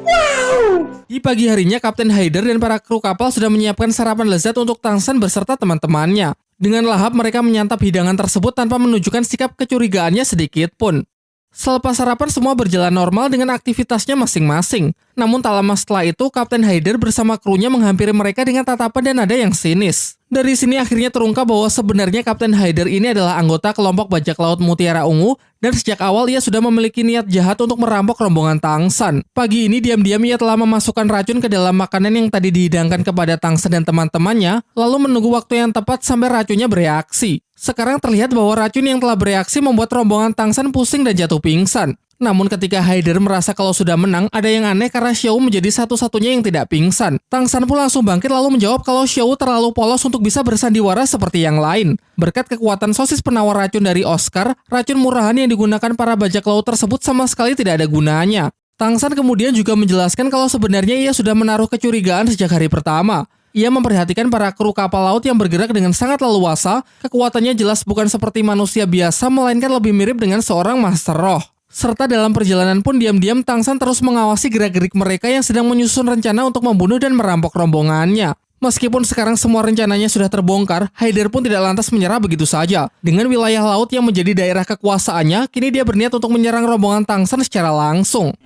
Wow! Di pagi harinya, Kapten Haider dan para kru kapal sudah menyiapkan sarapan lezat untuk Tangsan beserta teman-temannya. Dengan lahap mereka menyantap hidangan tersebut tanpa menunjukkan sikap kecurigaannya sedikit pun. Selepas sarapan, semua berjalan normal dengan aktivitasnya masing-masing. Namun tak lama setelah itu, Kapten Haider bersama krunya menghampiri mereka dengan tatapan dan nada yang sinis. Dari sini akhirnya terungkap bahwa sebenarnya Kapten Haider ini adalah anggota kelompok bajak laut Mutiara Ungu, dan sejak awal ia sudah memiliki niat jahat untuk merampok rombongan Tangsan. Pagi ini diam-diam ia telah memasukkan racun ke dalam makanan yang tadi dihidangkan kepada Tangsan dan teman-temannya, lalu menunggu waktu yang tepat sampai racunnya bereaksi. Sekarang terlihat bahwa racun yang telah bereaksi membuat rombongan Tangsan pusing dan jatuh pingsan. Namun ketika Haider merasa kalau sudah menang, ada yang aneh karena Xiao menjadi satu-satunya yang tidak pingsan. Tangsan pun langsung bangkit lalu menjawab kalau Xiao terlalu polos untuk bisa bersandiwara seperti yang lain. Berkat kekuatan sosis penawar racun dari Oscar, racun murahan yang digunakan para bajak laut tersebut sama sekali tidak ada gunanya. Tangsan kemudian juga menjelaskan kalau sebenarnya ia sudah menaruh kecurigaan sejak hari pertama. Ia memperhatikan para kru kapal laut yang bergerak dengan sangat leluasa, kekuatannya jelas bukan seperti manusia biasa, melainkan lebih mirip dengan seorang master roh. Serta dalam perjalanan pun diam-diam Tangsan terus mengawasi gerak-gerik mereka yang sedang menyusun rencana untuk membunuh dan merampok rombongannya. Meskipun sekarang semua rencananya sudah terbongkar, Haider pun tidak lantas menyerah begitu saja. Dengan wilayah laut yang menjadi daerah kekuasaannya, kini dia berniat untuk menyerang rombongan Tangsan secara langsung.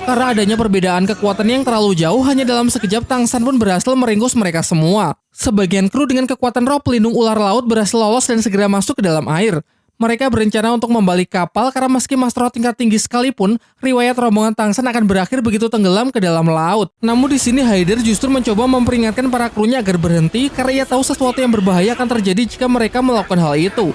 Karena adanya perbedaan kekuatan yang terlalu jauh, hanya dalam sekejap Tangsan pun berhasil meringkus mereka semua. Sebagian kru dengan kekuatan roh pelindung ular laut berhasil lolos dan segera masuk ke dalam air. Mereka berencana untuk membalik kapal karena meski Master Roh tingkat tinggi sekalipun, riwayat rombongan Tang San akan berakhir begitu tenggelam ke dalam laut. Namun di sini Haider justru mencoba memperingatkan para krunya agar berhenti karena ia tahu sesuatu yang berbahaya akan terjadi jika mereka melakukan hal itu.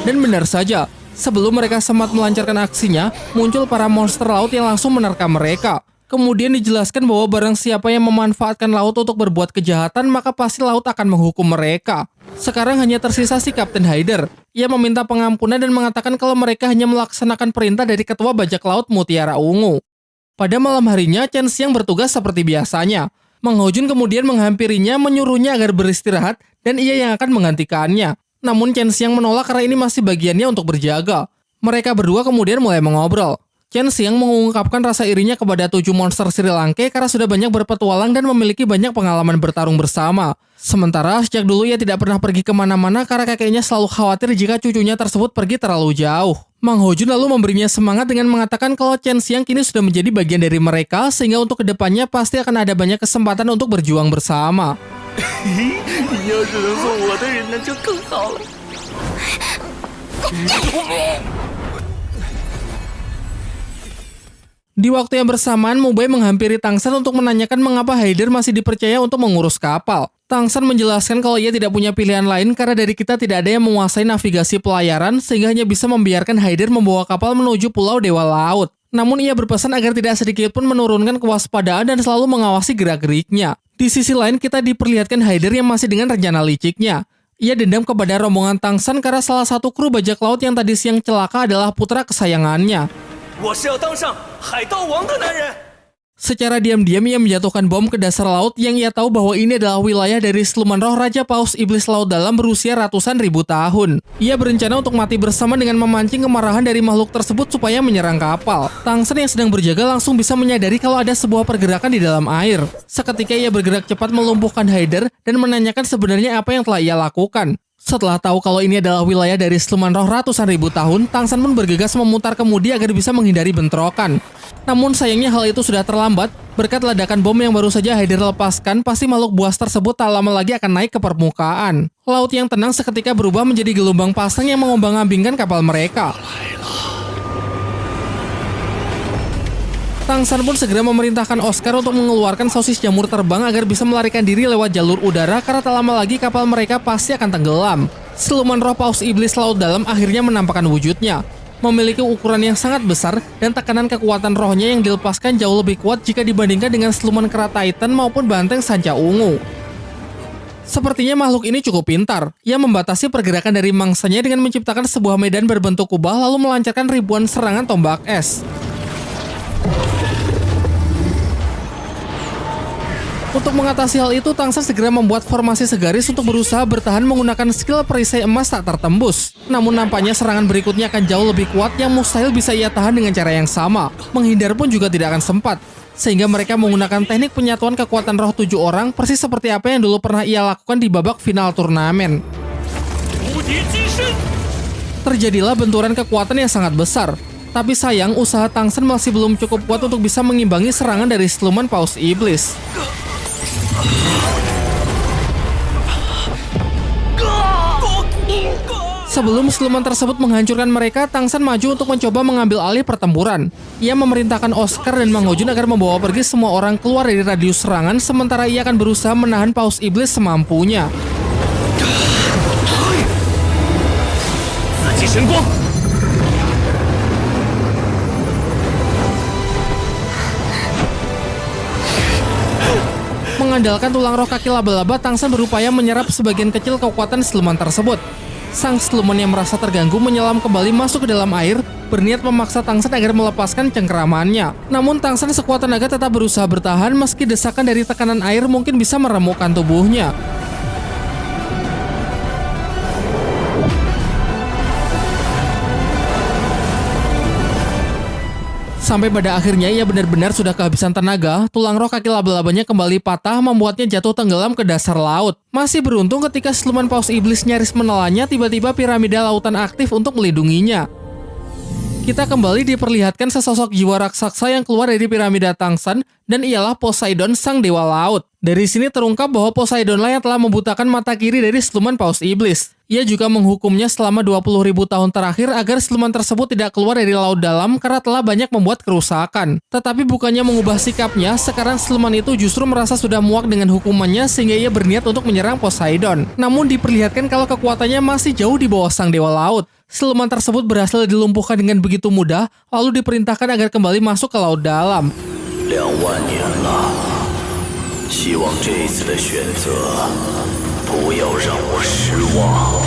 Dan benar saja, sebelum mereka sempat melancarkan aksinya, muncul para monster laut yang langsung menerkam mereka. Kemudian dijelaskan bahwa barang siapa yang memanfaatkan laut untuk berbuat kejahatan, maka pasti laut akan menghukum mereka. Sekarang hanya tersisa si Kapten Haider. Ia meminta pengampunan dan mengatakan kalau mereka hanya melaksanakan perintah dari Ketua Bajak Laut Mutiara Ungu. Pada malam harinya, Chen Xiang bertugas seperti biasanya. Mang Hao Jun kemudian menghampirinya, menyuruhnya agar beristirahat, dan ia yang akan menggantikannya. Namun Chen Xiang menolak karena ini masih bagiannya untuk berjaga. Mereka berdua kemudian mulai mengobrol. Chen Xiang mengungkapkan rasa irinya kepada 7 monster Sri Lanka karena sudah banyak berpetualang dan memiliki banyak pengalaman bertarung bersama. Sementara sejak dulu ia tidak pernah pergi kemana-mana karena kakeknya selalu khawatir jika cucunya tersebut pergi terlalu jauh. Mang Hao Jun lalu memberinya semangat dengan mengatakan kalau Chen Xiang kini sudah menjadi bagian dari mereka sehingga untuk kedepannya pasti akan ada banyak kesempatan untuk berjuang bersama. Di waktu yang bersamaan, Mu Bai menghampiri Tang San untuk menanyakan mengapa Haider masih dipercaya untuk mengurus kapal. Tang San menjelaskan kalau ia tidak punya pilihan lain karena dari kita tidak ada yang menguasai navigasi pelayaran sehingga hanya bisa membiarkan Haider membawa kapal menuju Pulau Dewa Laut. Namun ia berpesan agar tidak sedikit pun menurunkan kewaspadaan dan selalu mengawasi gerak-geriknya. Di sisi lain kita diperlihatkan Haider yang masih dengan rencana liciknya. Ia dendam kepada rombongan Tang San karena salah satu kru bajak laut yang tadi siang celaka adalah putra kesayangannya. Secara diam-diam ia menjatuhkan bom ke dasar laut yang ia tahu bahwa ini adalah wilayah dari siluman roh Raja Paus Iblis Laut Dalam berusia ratusan ribu tahun. Ia berencana untuk mati bersama dengan memancing kemarahan dari makhluk tersebut supaya menyerang kapal. Tang San yang sedang berjaga langsung bisa menyadari kalau ada sebuah pergerakan di dalam air. Seketika ia bergerak cepat melumpuhkan Haider dan menanyakan sebenarnya apa yang telah ia lakukan. Setelah tahu kalau ini adalah wilayah dari siluman roh ratusan ribu tahun, Tang San pun bergegas memutar kemudi agar bisa menghindari bentrokan. Namun sayangnya hal itu sudah terlambat, berkat ledakan bom yang baru saja Haider lepaskan, pasti makhluk buas tersebut tak lama lagi akan naik ke permukaan. Laut yang tenang seketika berubah menjadi gelombang pasang yang mengombang-ambingkan kapal mereka. Tang San pun segera memerintahkan Oscar untuk mengeluarkan sosis jamur terbang agar bisa melarikan diri lewat jalur udara karena tak lama lagi kapal mereka pasti akan tenggelam. Siluman roh Paus Iblis Laut Dalam akhirnya menampakkan wujudnya. Memiliki ukuran yang sangat besar dan tekanan kekuatan rohnya yang dilepaskan jauh lebih kuat jika dibandingkan dengan siluman kera Titan maupun banteng sanca ungu. Sepertinya makhluk ini cukup pintar. Ia membatasi pergerakan dari mangsanya dengan menciptakan sebuah medan berbentuk kubah lalu melancarkan ribuan serangan tombak es. Untuk mengatasi hal itu, Tang San segera membuat formasi segaris untuk berusaha bertahan menggunakan skill perisai emas tak tertembus. Namun nampaknya serangan berikutnya akan jauh lebih kuat yang mustahil bisa ia tahan dengan cara yang sama. Menghindar pun juga tidak akan sempat. Sehingga mereka menggunakan teknik penyatuan kekuatan roh 7 orang persis seperti apa yang dulu pernah ia lakukan di babak final turnamen. Terjadilah benturan kekuatan yang sangat besar. Tapi sayang, usaha Tang San masih belum cukup kuat untuk bisa mengimbangi serangan dari siluman Paus Iblis. Sebelum siluman tersebut menghancurkan mereka, Tang San maju untuk mencoba mengambil alih pertempuran. Ia memerintahkan Oscar dan Mang Hao Jun agar membawa pergi semua orang keluar dari radius serangan, sementara ia akan berusaha menahan Paus Iblis semampunya. Mengandalkan tulang roh kaki laba-laba, Tang San berupaya menyerap sebagian kecil kekuatan siluman tersebut. Sang siluman yang merasa terganggu menyelam kembali masuk ke dalam air, berniat memaksa Tang San agar melepaskan cengkeramannya. Namun Tang San sekuat tenaga tetap berusaha bertahan meski desakan dari tekanan air mungkin bisa meremukkan tubuhnya. Sampai pada akhirnya ia benar-benar sudah kehabisan tenaga, tulang roh kaki laba-labanya kembali patah membuatnya jatuh tenggelam ke dasar laut. Masih beruntung ketika siluman Paus Iblis nyaris menelannya, tiba-tiba piramida lautan aktif untuk melindunginya. kita kembali diperlihatkan sesosok jiwa raksasa yang keluar dari piramida Tangsan, dan ialah Poseidon, sang dewa laut. Dari sini terungkap bahwa Poseidon lah yang telah membutakan mata kiri dari siluman paus iblis. Ia juga menghukumnya selama 20.000 tahun terakhir agar siluman tersebut tidak keluar dari laut dalam karena telah banyak membuat kerusakan. Tetapi bukannya mengubah sikapnya, sekarang siluman itu justru merasa sudah muak dengan hukumannya sehingga ia berniat untuk menyerang Poseidon. Namun diperlihatkan kalau kekuatannya masih jauh di bawah sang dewa laut. Siluman tersebut berhasil dilumpuhkan dengan begitu mudah, lalu diperintahkan agar kembali masuk ke laut dalam. 2000年了，希望这一次的选择不要让我失望。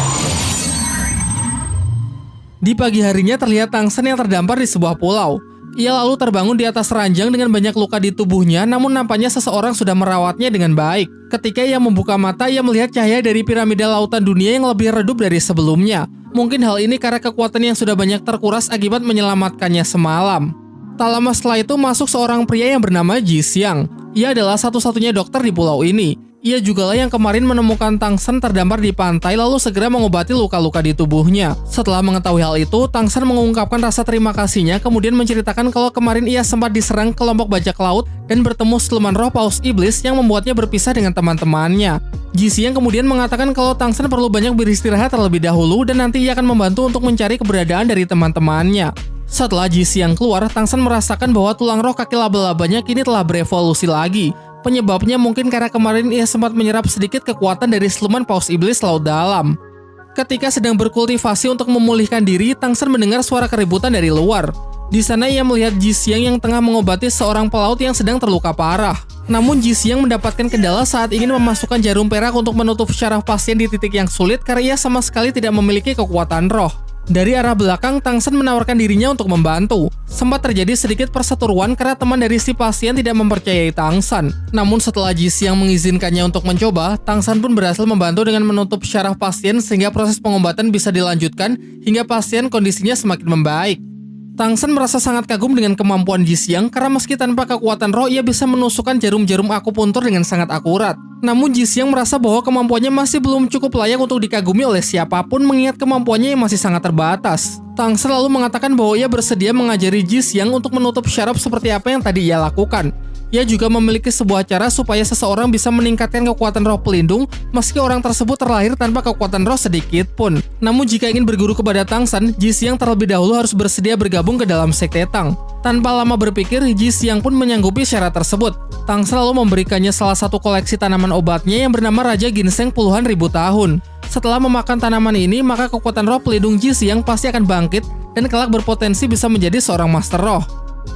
Di pagi harinya terlihat Tangsen yang terdampar di sebuah pulau. Ia lalu terbangun di atas ranjang dengan banyak luka di tubuhnya, namun nampaknya seseorang sudah merawatnya dengan baik. Ketika ia membuka mata, ia melihat cahaya dari piramida lautan dunia yang lebih redup dari sebelumnya. Mungkin hal ini karena kekuatan yang sudah banyak terkuras akibat menyelamatkannya semalam. Tak lama setelah itu masuk seorang pria yang bernama Ji Xiang. Ia adalah satu-satunya dokter di pulau ini. Ia jugalah yang kemarin menemukan Tangsen terdampar di pantai lalu segera mengobati luka-luka di tubuhnya. Setelah mengetahui hal itu, Tangsen mengungkapkan rasa terima kasihnya kemudian menceritakan kalau kemarin ia sempat diserang kelompok bajak laut dan bertemu siluman roh paus iblis yang membuatnya berpisah dengan teman-temannya. Ji Xiang kemudian mengatakan kalau Tangsen perlu banyak beristirahat terlebih dahulu dan nanti ia akan membantu untuk mencari keberadaan dari teman-temannya. Setelah Ji Xiang keluar, Tangsen merasakan bahwa tulang roh kaki laba-labanya kini telah berevolusi lagi. Penyebabnya mungkin karena kemarin ia sempat menyerap sedikit kekuatan dari siluman paus iblis laut dalam. Ketika sedang berkultivasi untuk memulihkan diri, Tangsen mendengar suara keributan dari luar. Di sana ia melihat Ji Xiang yang tengah mengobati seorang pelaut yang sedang terluka parah. Namun Ji Xiang mendapatkan kendala saat ingin memasukkan jarum perak untuk menutup syaraf pasien di titik yang sulit karena ia sama sekali tidak memiliki kekuatan roh. Dari arah belakang, Tangsen menawarkan dirinya untuk membantu. Sempat terjadi sedikit perseteruan karena teman dari si pasien tidak mempercayai Tangsen. Namun setelah Ji Xiang mengizinkannya untuk mencoba, Tangsen pun berhasil membantu dengan menutup syaraf pasien sehingga proses pengobatan bisa dilanjutkan hingga pasien kondisinya semakin membaik. Tangsen merasa sangat kagum dengan kemampuan Ji Xiang karena meski tanpa kekuatan roh ia bisa menusukkan jarum-jarum akupuntur dengan sangat akurat. Namun Ji Xiang merasa bahwa kemampuannya masih belum cukup layak untuk dikagumi oleh siapapun mengingat kemampuannya yang masih sangat terbatas. Tangsen lalu mengatakan bahwa ia bersedia mengajari Ji Xiang untuk menutup syaraf seperti apa yang tadi ia lakukan. Ia juga memiliki sebuah cara supaya seseorang bisa meningkatkan kekuatan roh pelindung meski orang tersebut terlahir tanpa kekuatan roh sedikit pun. Namun jika ingin berguru kepada Tangsen, Ji Xiang terlebih dahulu harus bersedia bergabung ke dalam sekte Tang. Tanpa lama berpikir, Ji Xiang pun menyanggupi syarat tersebut. Tangsen lalu memberikannya salah satu koleksi tanaman obatnya yang bernama Raja Ginseng puluhan ribu tahun. Setelah memakan tanaman ini, maka kekuatan roh pelindung Ji Xiang pasti akan bangkit dan kelak berpotensi bisa menjadi seorang master roh.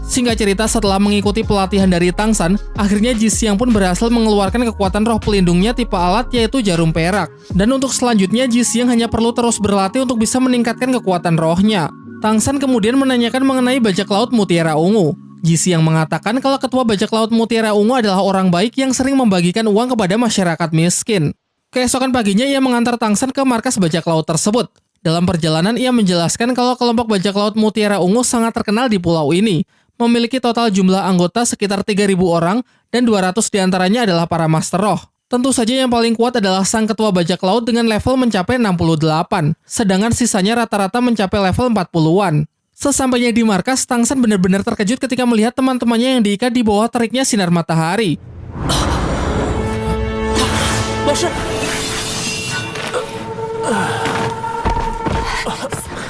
Singkat cerita, setelah mengikuti pelatihan dari Tangsen, akhirnya Ji Xiang pun berhasil mengeluarkan kekuatan roh pelindungnya tipe alat yaitu jarum perak. Dan untuk selanjutnya, Ji Xiang hanya perlu terus berlatih untuk bisa meningkatkan kekuatan rohnya. Tangsen kemudian menanyakan mengenai bajak laut Mutiara Ungu. Ji Xiang mengatakan kalau ketua bajak laut Mutiara Ungu adalah orang baik yang sering membagikan uang kepada masyarakat miskin. Keesokan paginya ia mengantar Tangsen ke markas bajak laut tersebut. Dalam perjalanan ia menjelaskan kalau kelompok bajak laut Mutiara Ungu sangat terkenal di pulau ini. Memiliki total jumlah anggota sekitar 3.000 orang dan 200 diantaranya adalah para master roh. Tentu saja yang paling kuat adalah sang ketua bajak laut dengan level mencapai 68, sedangkan sisanya rata-rata mencapai level 40-an. Sesampainya di markas, Tangsen benar-benar terkejut ketika melihat teman-temannya yang diikat di bawah teriknya sinar matahari.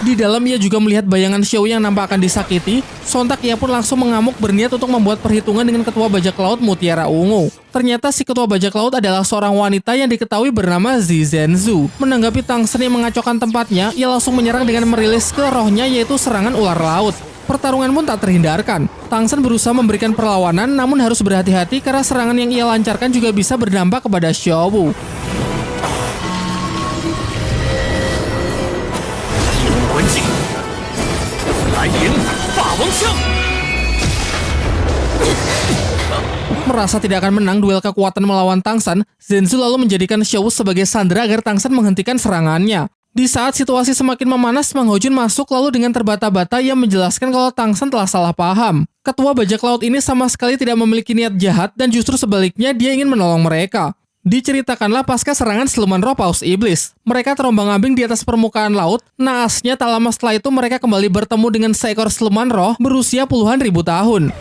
Di dalam ia juga melihat bayangan Xiao yang nampak akan disakiti. Sontak ia pun langsung mengamuk berniat untuk membuat perhitungan dengan ketua bajak laut Mutiara Ungu. Ternyata si ketua bajak laut adalah seorang wanita yang diketahui bernama Zi Zhenzu. Menanggapi Tangsen yang mengacaukan tempatnya, ia langsung menyerang dengan merilis ke rohnya yaitu serangan ular laut. Pertarungan pun tak terhindarkan. Tangsen berusaha memberikan perlawanan namun harus berhati-hati karena serangan yang ia lancarkan juga bisa berdampak kepada Xiao Wu. Merasa tidak akan menang duel kekuatan melawan Tangsen, Zhenzu lalu menjadikan Xiao Wu sebagai sandera agar Tangsen menghentikan serangannya. Di saat situasi semakin memanas, Mang Hojun masuk lalu dengan terbata-bata ia menjelaskan kalau Tangsen telah salah paham. Ketua bajak laut ini sama sekali tidak memiliki niat jahat dan justru sebaliknya dia ingin menolong mereka. Diceritakanlah pasca serangan siluman roh Paus Iblis. Mereka terombang-ambing di atas permukaan laut. Naasnya tak lama setelah itu mereka kembali bertemu dengan seekor siluman roh berusia puluhan ribu tahun.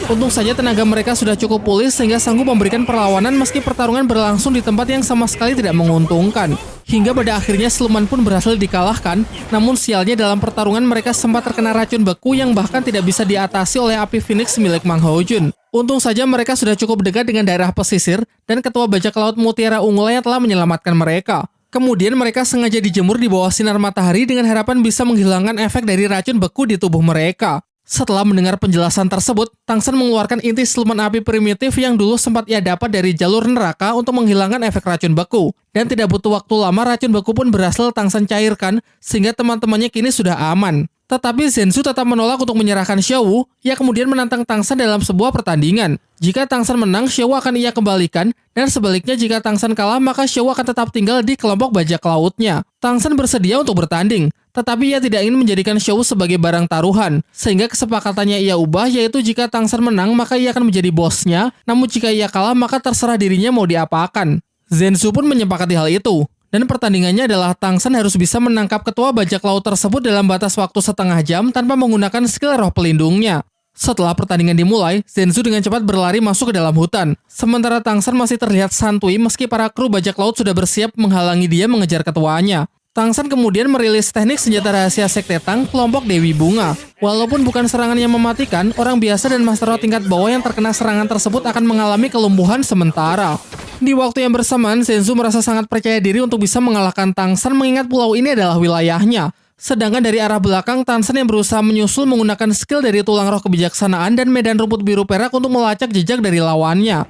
Untung saja tenaga mereka sudah cukup pulih sehingga sanggup memberikan perlawanan meski pertarungan berlangsung di tempat yang sama sekali tidak menguntungkan. Hingga pada akhirnya siluman pun berhasil dikalahkan, namun sialnya dalam pertarungan mereka sempat terkena racun beku yang bahkan tidak bisa diatasi oleh api Phoenix milik Mang Hojun. Untung saja mereka sudah cukup dekat dengan daerah pesisir dan ketua bajak laut Mutiara Ungu yang telah menyelamatkan mereka. Kemudian mereka sengaja dijemur di bawah sinar matahari dengan harapan bisa menghilangkan efek dari racun beku di tubuh mereka. Setelah mendengar penjelasan tersebut, Tang San mengeluarkan inti siluman api primitif yang dulu sempat ia dapat dari jalur neraka untuk menghilangkan efek racun beku. Dan tidak butuh waktu lama racun beku pun berhasil Tang San cairkan sehingga teman-temannya kini sudah aman. Tetapi Zhensu tetap menolak untuk menyerahkan Xiao Wu. Ia kemudian menantang Tang San dalam sebuah pertandingan. Jika Tang San menang, Xiao Wu akan ia kembalikan, dan sebaliknya jika Tang San kalah, maka Xiao Wu akan tetap tinggal di kelompok bajak lautnya. Tang San bersedia untuk bertanding, tetapi ia tidak ingin menjadikan Xiao Wu sebagai barang taruhan, sehingga kesepakatannya ia ubah, yaitu jika Tang San menang, maka ia akan menjadi bosnya, namun jika ia kalah, maka terserah dirinya mau diapakan. Zhensu pun menyepakati hal itu. Dan pertandingannya adalah Tang San harus bisa menangkap ketua bajak laut tersebut dalam batas waktu setengah jam tanpa menggunakan skill roh pelindungnya. Setelah pertandingan dimulai, Zhensu dengan cepat berlari masuk ke dalam hutan. Sementara Tang San masih terlihat santuy meski para kru bajak laut sudah bersiap menghalangi dia mengejar ketuanya. Tang San kemudian merilis teknik senjata rahasia Sekte Tang, kelompok Dewi Bunga. Walaupun bukan serangan yang mematikan, orang biasa dan master roh tingkat bawah yang terkena serangan tersebut akan mengalami kelumpuhan sementara. Di waktu yang bersamaan, Zhensu merasa sangat percaya diri untuk bisa mengalahkan Tang San mengingat pulau ini adalah wilayahnya. Sedangkan dari arah belakang, Tang San yang berusaha menyusul menggunakan skill dari tulang roh kebijaksanaan dan medan rumput biru perak untuk melacak jejak dari lawannya.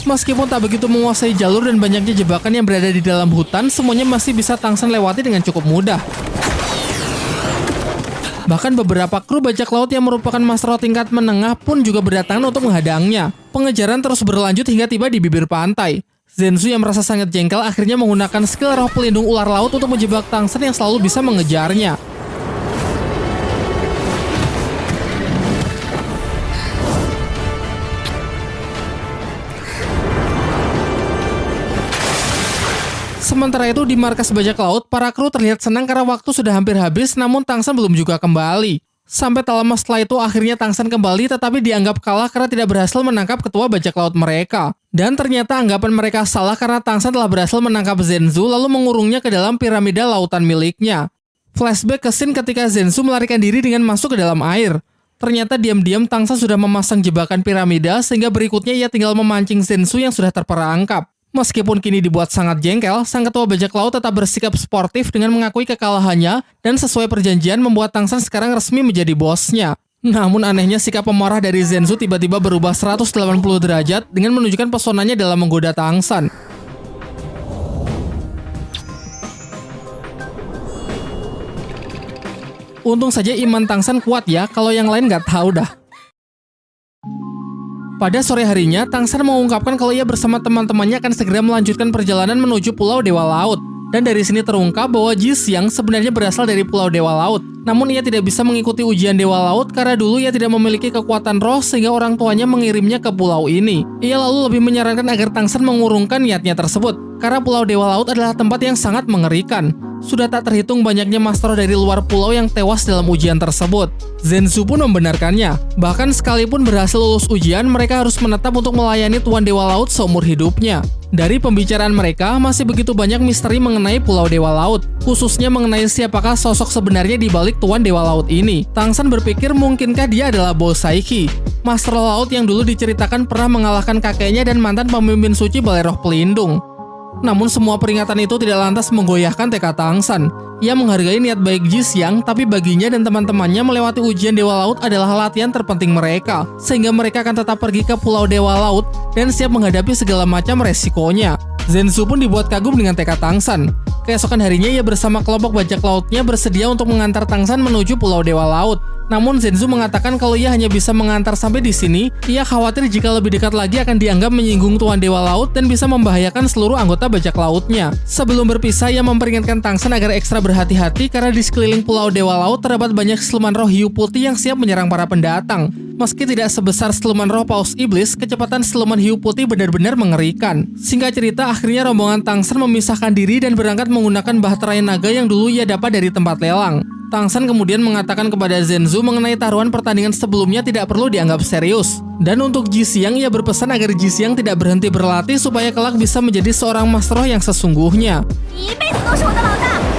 Meskipun tak begitu menguasai jalur dan banyaknya jebakan yang berada di dalam hutan, semuanya masih bisa Tang San lewati dengan cukup mudah. Bahkan beberapa kru bajak laut yang merupakan master roh tingkat menengah pun juga berdatangan untuk menghadangnya. Pengejaran terus berlanjut hingga tiba di bibir pantai. Zhensu yang merasa sangat jengkel akhirnya menggunakan skill roh pelindung ular laut untuk menjebak Tang San yang selalu bisa mengejarnya. Sementara itu di markas bajak laut, para kru terlihat senang karena waktu sudah hampir habis, namun Tang San belum juga kembali. Sampai tak lama setelah itu akhirnya Tang San kembali tetapi dianggap kalah karena tidak berhasil menangkap ketua bajak laut mereka. Dan ternyata anggapan mereka salah karena Tang San telah berhasil menangkap Zhensu lalu mengurungnya ke dalam piramida lautan miliknya. Flashback ke scene ketika Zhensu melarikan diri dengan masuk ke dalam air. Ternyata diam-diam Tang San sudah memasang jebakan piramida sehingga berikutnya ia tinggal memancing Zhensu yang sudah terperangkap. Meskipun kini dibuat sangat jengkel, sang ketua bajak laut tetap bersikap sportif dengan mengakui kekalahannya dan sesuai perjanjian membuat Tang San sekarang resmi menjadi bosnya. Namun anehnya sikap pemarah dari Zhensu tiba-tiba berubah 180 derajat dengan menunjukkan pesonanya dalam menggoda Tang San. Untung saja iman Tang San kuat ya, kalau yang lain nggak tahu dah. Pada sore harinya, Tang San mengungkapkan kalau ia bersama teman-temannya akan segera melanjutkan perjalanan menuju Pulau Dewa Laut. Dan dari sini terungkap bahwa Ji Xiang sebenarnya berasal dari Pulau Dewa Laut. Namun ia tidak bisa mengikuti ujian Dewa Laut karena dulu ia tidak memiliki kekuatan roh sehingga orang tuanya mengirimnya ke pulau ini. Ia lalu lebih menyarankan agar Tang San mengurungkan niatnya tersebut, karena Pulau Dewa Laut adalah tempat yang sangat mengerikan. Sudah tak terhitung banyaknya master dari luar pulau yang tewas dalam ujian tersebut. Zhensu pun membenarkannya. Bahkan sekalipun berhasil lulus ujian, mereka harus menetap untuk melayani Tuan Dewa Laut seumur hidupnya. Dari pembicaraan mereka, masih begitu banyak misteri mengenai Pulau Dewa Laut, khususnya mengenai siapakah sosok sebenarnya di balik Tuan Dewa Laut ini. Tang San berpikir mungkinkah dia adalah Bo Saiki, master laut yang dulu diceritakan pernah mengalahkan kakeknya dan mantan pemimpin suci Balai Roh Pelindung. Namun semua peringatan itu tidak lantas menggoyahkan tekad Tang San. Ia menghargai niat baik Ji Xiang, tapi baginya dan teman-temannya melewati ujian Dewa Laut adalah latihan terpenting mereka, sehingga mereka akan tetap pergi ke Pulau Dewa Laut dan siap menghadapi segala macam resikonya. Zhensu pun dibuat kagum dengan tekad Tang San. Keesokan harinya ia bersama kelompok bajak lautnya bersedia untuk mengantar Tang San menuju Pulau Dewa Laut. Namun Zenzu mengatakan kalau ia hanya bisa mengantar sampai di sini. Ia khawatir jika lebih dekat lagi akan dianggap menyinggung Tuan Dewa Laut dan bisa membahayakan seluruh anggota bajak lautnya. Sebelum berpisah, ia memperingatkan Tang Shen agar ekstra berhati-hati karena di sekeliling Pulau Dewa Laut terdapat banyak siluman roh hiu putih yang siap menyerang para pendatang. Meski tidak sebesar siluman roh paus iblis, kecepatan siluman hiu putih benar-benar mengerikan. Singkat cerita, akhirnya rombongan Tang Shen memisahkan diri dan berangkat menggunakan bahtera naga yang dulu ia dapat dari tempat lelang. Tang Shen kemudian mengatakan kepada Zenzu mengenai taruhan pertandingan sebelumnya tidak perlu dianggap serius. Dan untuk Ji Xiang, ia berpesan agar Ji Xiang tidak berhenti berlatih supaya kelak bisa menjadi seorang master roh yang sesungguhnya. 你一辈子都是我的老大。